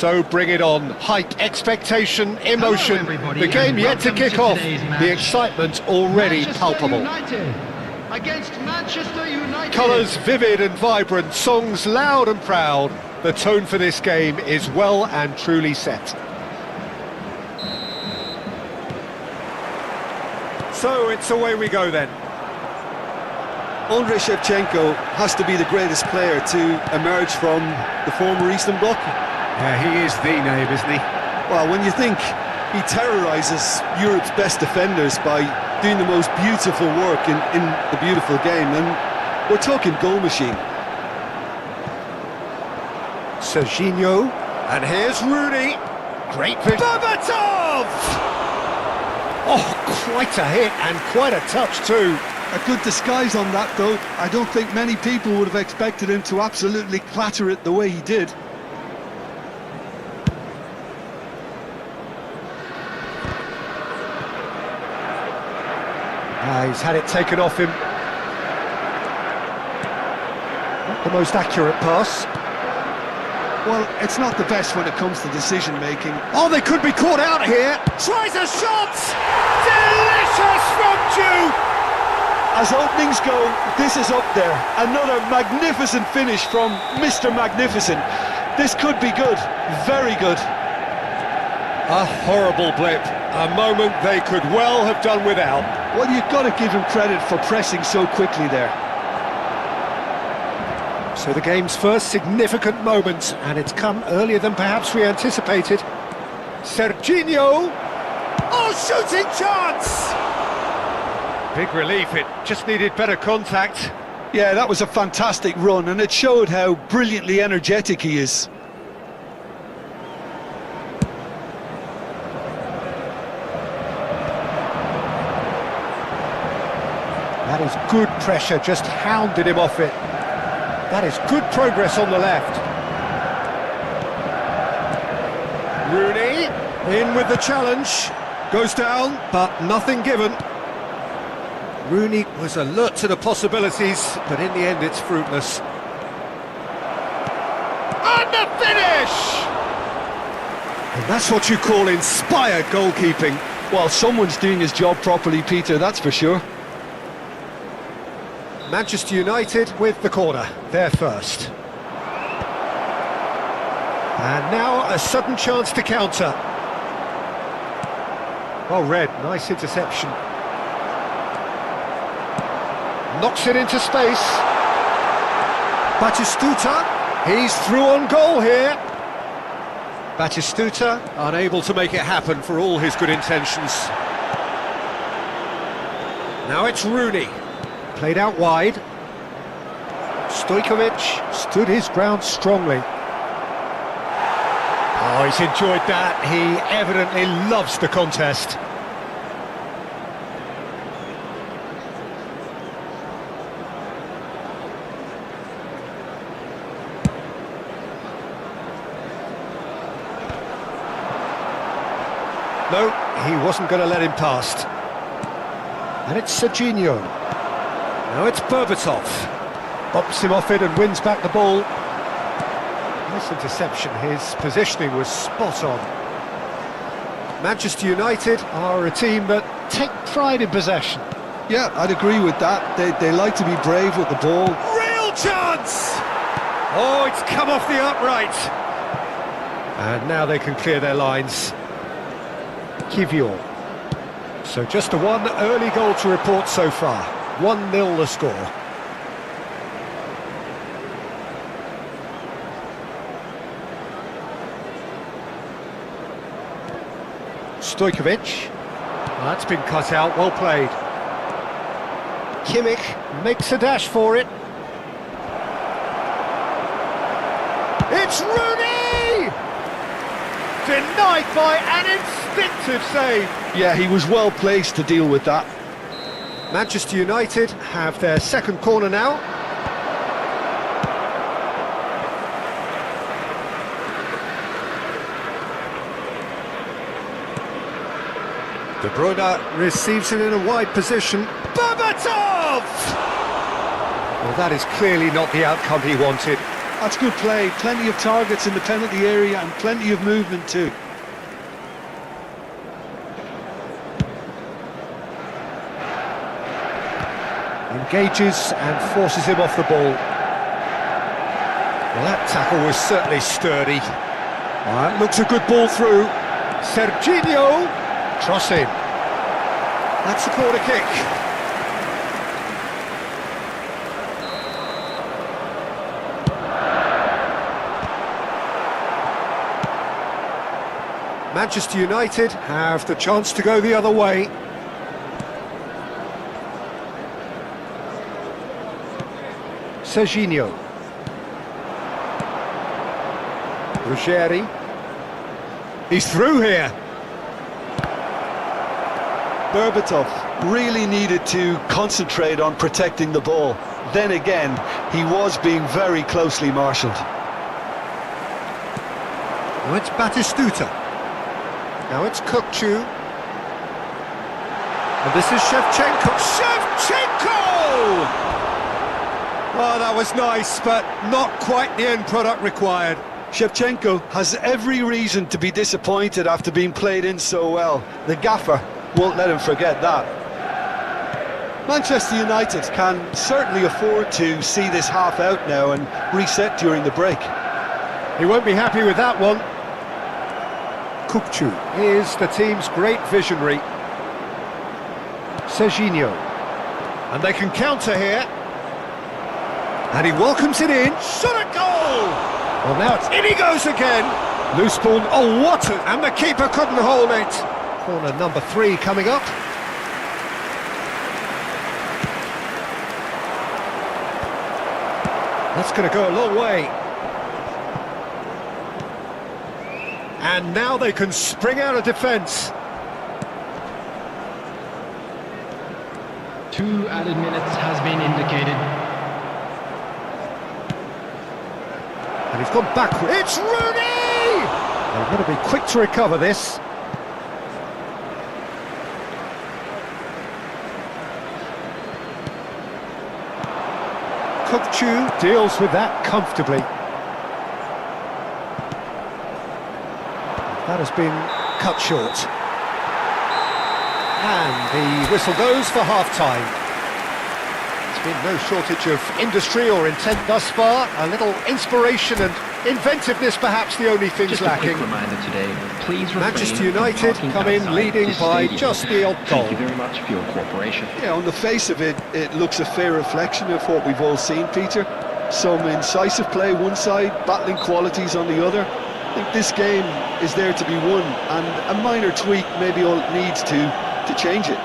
So bring it on. Hype, expectation, emotion. everybody, The game and yet to welcome kick to off. today's match. The excitement already Manchester palpable. United against Manchester United. Colours vivid and vibrant, songs loud and proud. The tone for this game is well and truly set. So it's away we go then. Andrei Shevchenko has to be the greatest player to emerge from the former Eastern Bloc. Yeah, he is the name, isn't he? Well, when you think he terrorises Europe's best defenders by doing the most beautiful work in the beautiful game, and we're talking goal machine. Serginho, and here's Rooney. Great vision. Berbatov! Oh, quite a hit and quite a touch too. A good disguise on that, though. I don't think many people would have expected him to absolutely clatter it the way he did. He's had it taken off him. Not the most accurate pass. Well, it's not the best when it comes to decision-making. Oh, they could be caught out here. Tries a shot! Delicious from Jude! As openings go, this is up there. Another magnificent finish from Mr. Magnificent. This could be good, very good. A horrible blip. A moment they could well have done without. Well, you've got to give him credit for pressing so quickly there. So the game's first significant moment, and it's come earlier than perhaps we anticipated. Serginho! Oh, shooting chance! Big relief, it just needed better contact. Yeah, that was a fantastic run, and it showed how brilliantly energetic he is. That is good pressure, just hounded him off it. That is good progress on the left. Rooney, in with the challenge. Goes down, but nothing given. Rooney was alert to the possibilities, but in the end it's fruitless. And the finish! And that's what you call inspired goalkeeping. Well, someone's doing his job properly, Peter, that's for sure. Manchester United with the corner, they're first. And now a sudden chance to counter. Well read, nice interception. Knocks it into space. Batistuta, he's through on goal here. Batistuta unable to make it happen for all his good intentions. Now it's Rooney. Played out wide. Stojkovic stood his ground strongly. Oh, he's enjoyed that. He evidently loves the contest. No, he wasn't going to let him past. And it's Serginho. Now it's Berbatov. Bumps him off it and wins back the ball. Nice interception, his positioning was spot on. Manchester United are a team that take pride in possession. Yeah, I'd agree with that. They like to be brave with the ball. Real chance! Oh, it's come off the upright. And now they can clear their lines. Kivior. So just a one early goal to report so far. 1-0 the score. Stojkovic. Well, that's been cut out, well played. Kimmich makes a dash for it. It's Rooney! Denied by an instinctive save. Yeah, he was well placed to deal with that. Manchester United have their second corner now. De Bruyne receives it in a wide position. Berbatov! Well, that is clearly not the outcome he wanted. That's good play. Plenty of targets in the penalty area and plenty of movement too. Engages and forces him off the ball. Well, that tackle was certainly sturdy. That looks a good ball through. Serginho, cross in. That's the corner kick. Manchester United have the chance to go the other way. Serginho. Ruggeri. He's through here. Berbatov really needed to concentrate on protecting the ball. Then again, he was being very closely marshalled. Now it's Batistuta. Now it's Kukçu. And this is Shevchenko. Shevchenko! Oh, that was nice, but not quite the end product required. Shevchenko has every reason to be disappointed after being played in so well. The gaffer won't let him forget that. Manchester United can certainly afford to see this half out now and reset during the break. He won't be happy with that one. Kukçu is the team's great visionary. Serginho. And they can counter here. And he welcomes it in. Shot at goal! Well, now it's in he goes again. Loose ball. Oh, what a... And the keeper couldn't hold it. Corner number 3 coming up. That's going to go a long way. And now they can spring out of defence. 2 added minutes has been indicated. And he's gone backward. It's Rooney! They've got to be quick to recover this. Kukçu deals with that comfortably. That has been cut short. And the whistle goes for half-time. There's been no shortage of industry or intent thus far. A little inspiration and inventiveness, perhaps the only things Just a lacking. quick reminder today, please refrain Manchester from United parking come in outside leading this by stadium. just the odd goal. Thank you very much for your cooperation. Yeah, on the face of it, it looks a fair reflection of what we've all seen, Peter. Some incisive play one side, battling qualities on the other. I think this game is there to be won, and a minor tweak maybe all it needs to change it.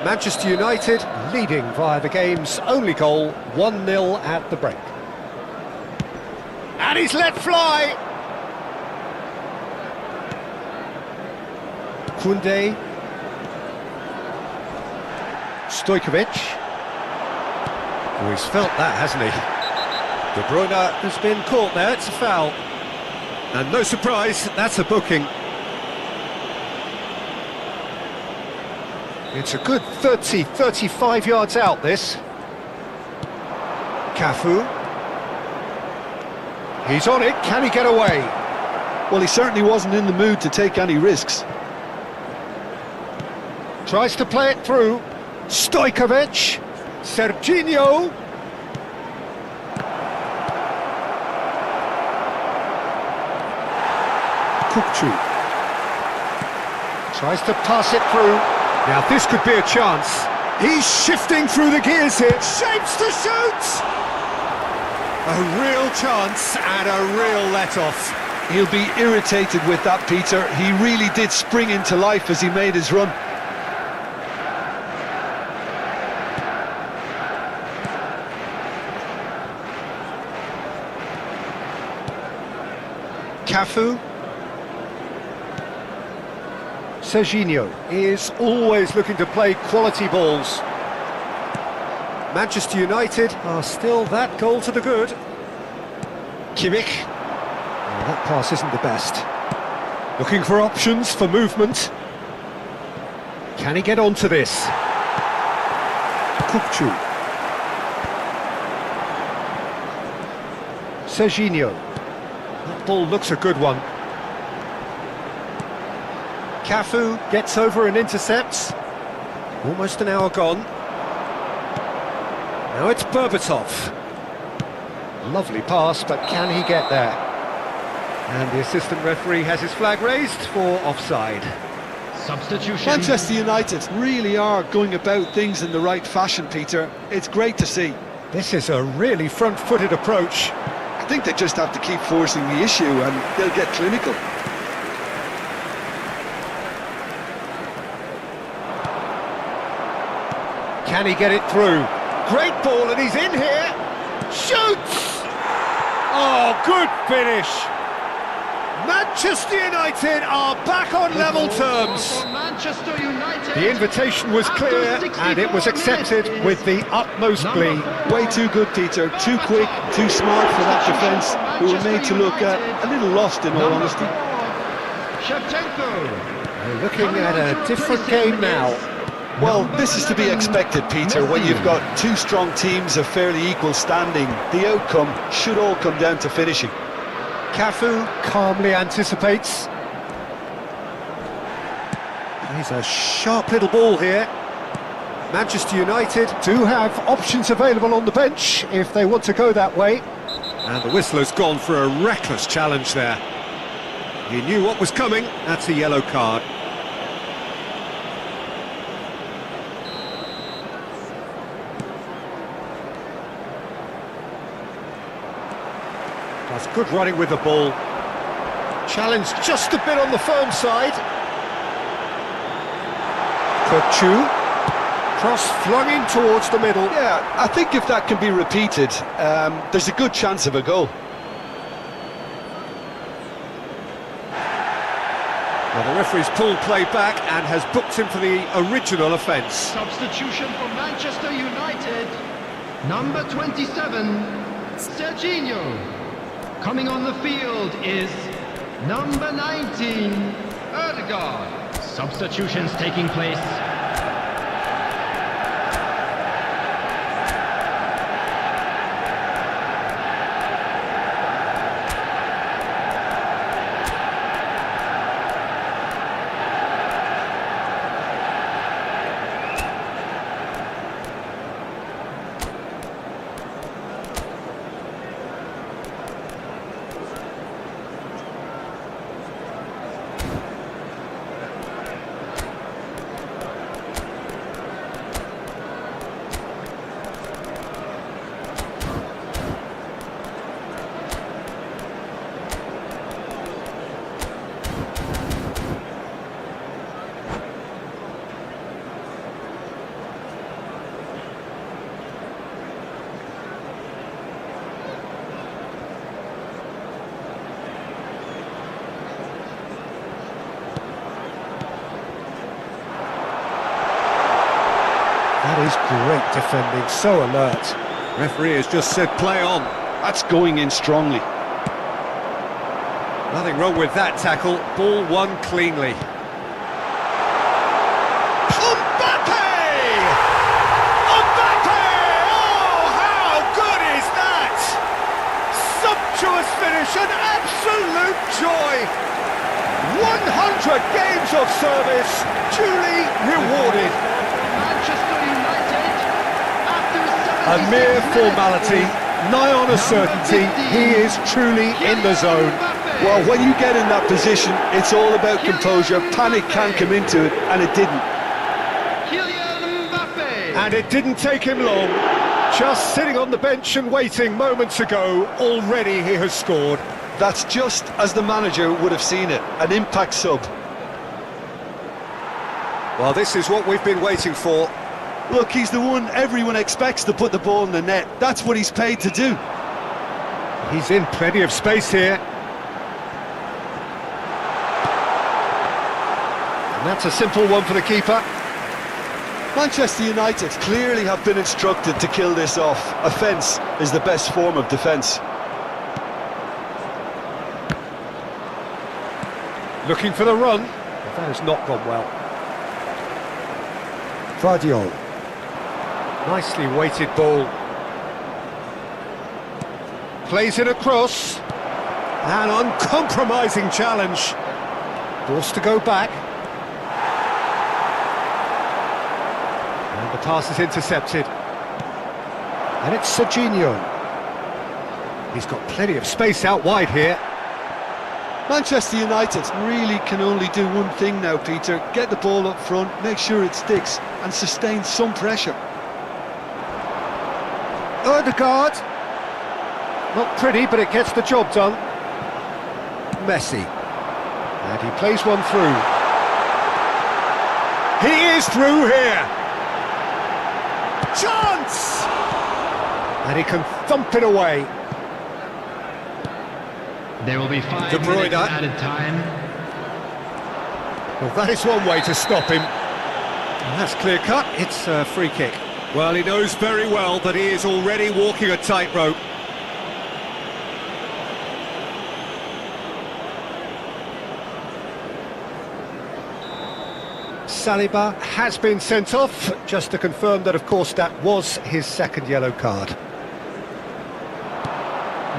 Manchester United leading via the game's only goal, 1-0 at the break. And he's let fly! Koundé. Stojkovic. Oh, he's felt that, hasn't he? De Bruyne has been caught there, it's a foul. And no surprise, that's a booking. It's a good 35 yards out, this. Cafu. He's on it, can he get away? Well, he certainly wasn't in the mood to take any risks. Tries to play it through. Stojkovic. Serginho. Kukçu. Tries to pass it through. Now this could be a chance. He's shifting through the gears here. Shapes to shoot! A real chance and a real let-off. He'll be irritated with that, Peter. He really did spring into life as he made his run. Cafu. Serginho is always looking to play quality balls. Manchester United are still that goal to the good. Kimmich. Oh, that pass isn't the best. Looking for options for movement. Can he get onto this? Kukçu. Serginho. That ball looks a good one. Cafu gets over and intercepts. Almost an hour gone. Now it's Berbatov. Lovely pass, but can he get there? And the assistant referee has his flag raised for offside. Substitution. Manchester United really are going about things in the right fashion, Peter. It's great to see. This is a really front-footed approach. I think they just have to keep forcing the issue and they'll get clinical. Can he get it through? Great ball, and he's in here. Shoots! Oh, good finish. Manchester United are back on level terms. For Manchester United. The invitation was clear, and it was accepted with the utmost glee. Way too good, Peter. Too quick, too smart for that defence, who were made to look a little lost in all honesty. Shevchenko. We're looking at a different game now. Well, this is to be expected, Peter, when you've got two strong teams of fairly equal standing. The outcome should all come down to finishing. Cafu calmly anticipates. He's a sharp little ball here. Manchester United do have options available on the bench if they want to go that way. And the whistler's gone for a reckless challenge there. He knew what was coming, that's a yellow card. That's good running with the ball. Challenge just a bit on the firm side. Kukçu. Cross flung in towards the middle. Yeah, I think if that can be repeated, there's a good chance of a goal. Well, the referee's pulled play back and has booked him for the original offence. Substitution for Manchester United. Number 27, Serginho. Coming on the field is number 19, Ødegaard. Substitutions taking place. He's great defending, so alert. Referee has just said play on. That's going in strongly. Nothing wrong with that tackle. Ball won cleanly. Sumptuous finish, an absolute joy. 100 games of service, duly rewarded. Manchester United, after A 76 mere minutes, formality, nigh on a certainty, he is truly in the zone. Well, when you get in that position, it's all about composure. Panic can come into it, and it didn't. Kylian Mbappe. And it didn't take him long. Just sitting on the bench and waiting moments ago, already he has scored. That's just as the manager would have seen it, an impact sub. Well, this is what we've been waiting for. Look, he's the one everyone expects to put the ball in the net. That's what he's paid to do. He's in plenty of space here. And that's a simple one for the keeper. Manchester United clearly have been instructed to kill this off. Offence is the best form of defence. Looking for the run. That has not gone well. Vardiol. Nicely weighted ball. Plays it across. An uncompromising challenge. Forced to go back. And the pass is intercepted. And it's Serginho. He's got plenty of space out wide here. Manchester United really can only do one thing now, Peter. Get the ball up front, make sure it sticks, and sustain some pressure. Odegaard. Not pretty, but it gets the job done. Messi. And he plays one through. He is through here. Chance! And he can thump it away. There will be 5 De Bruyne. minutes added time. Well, that is one way to stop him. And that's clear cut. It's a free kick. Well, he knows very well that he is already walking a tightrope. Saliba has been sent off, just to confirm that, of course, that was his second yellow card.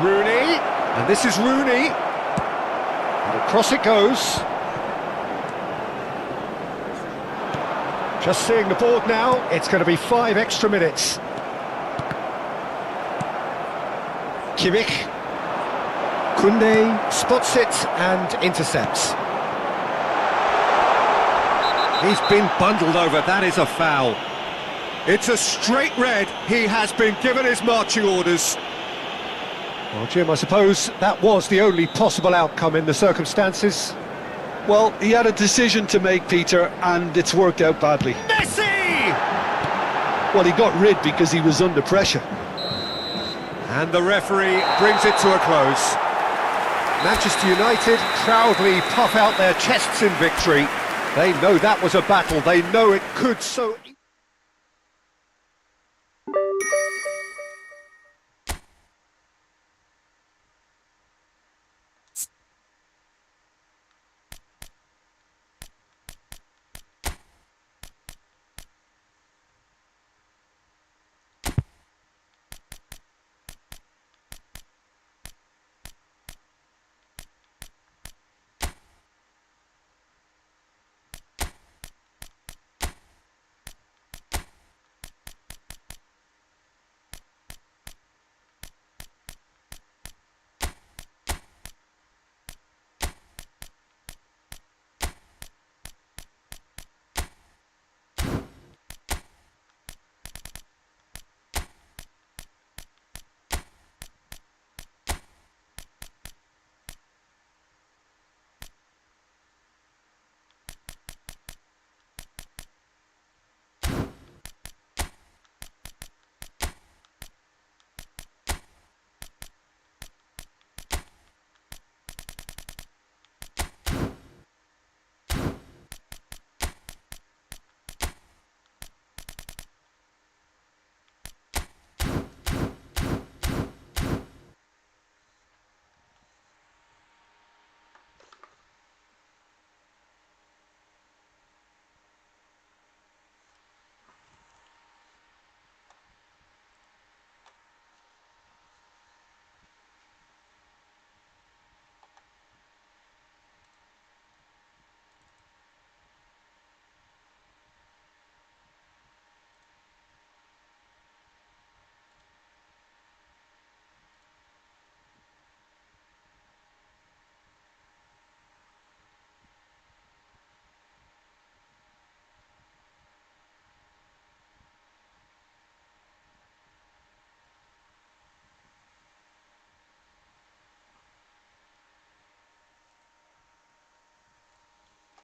Rooney, and this is Rooney. And across it goes. Just seeing the board now, it's going to be 5 extra minutes. Kimmich. Koundé spots it and intercepts. He's been bundled over. That is a foul. It's a straight red. He has been given his marching orders. Well, Jim, I suppose that was the only possible outcome in the circumstances. Well, he had a decision to make, Peter, and it's worked out badly. Messi! Well, he got rid because he was under pressure. And the referee brings it to a close. Manchester United proudly puff out their chests in victory. They know that was a battle. They know it could so...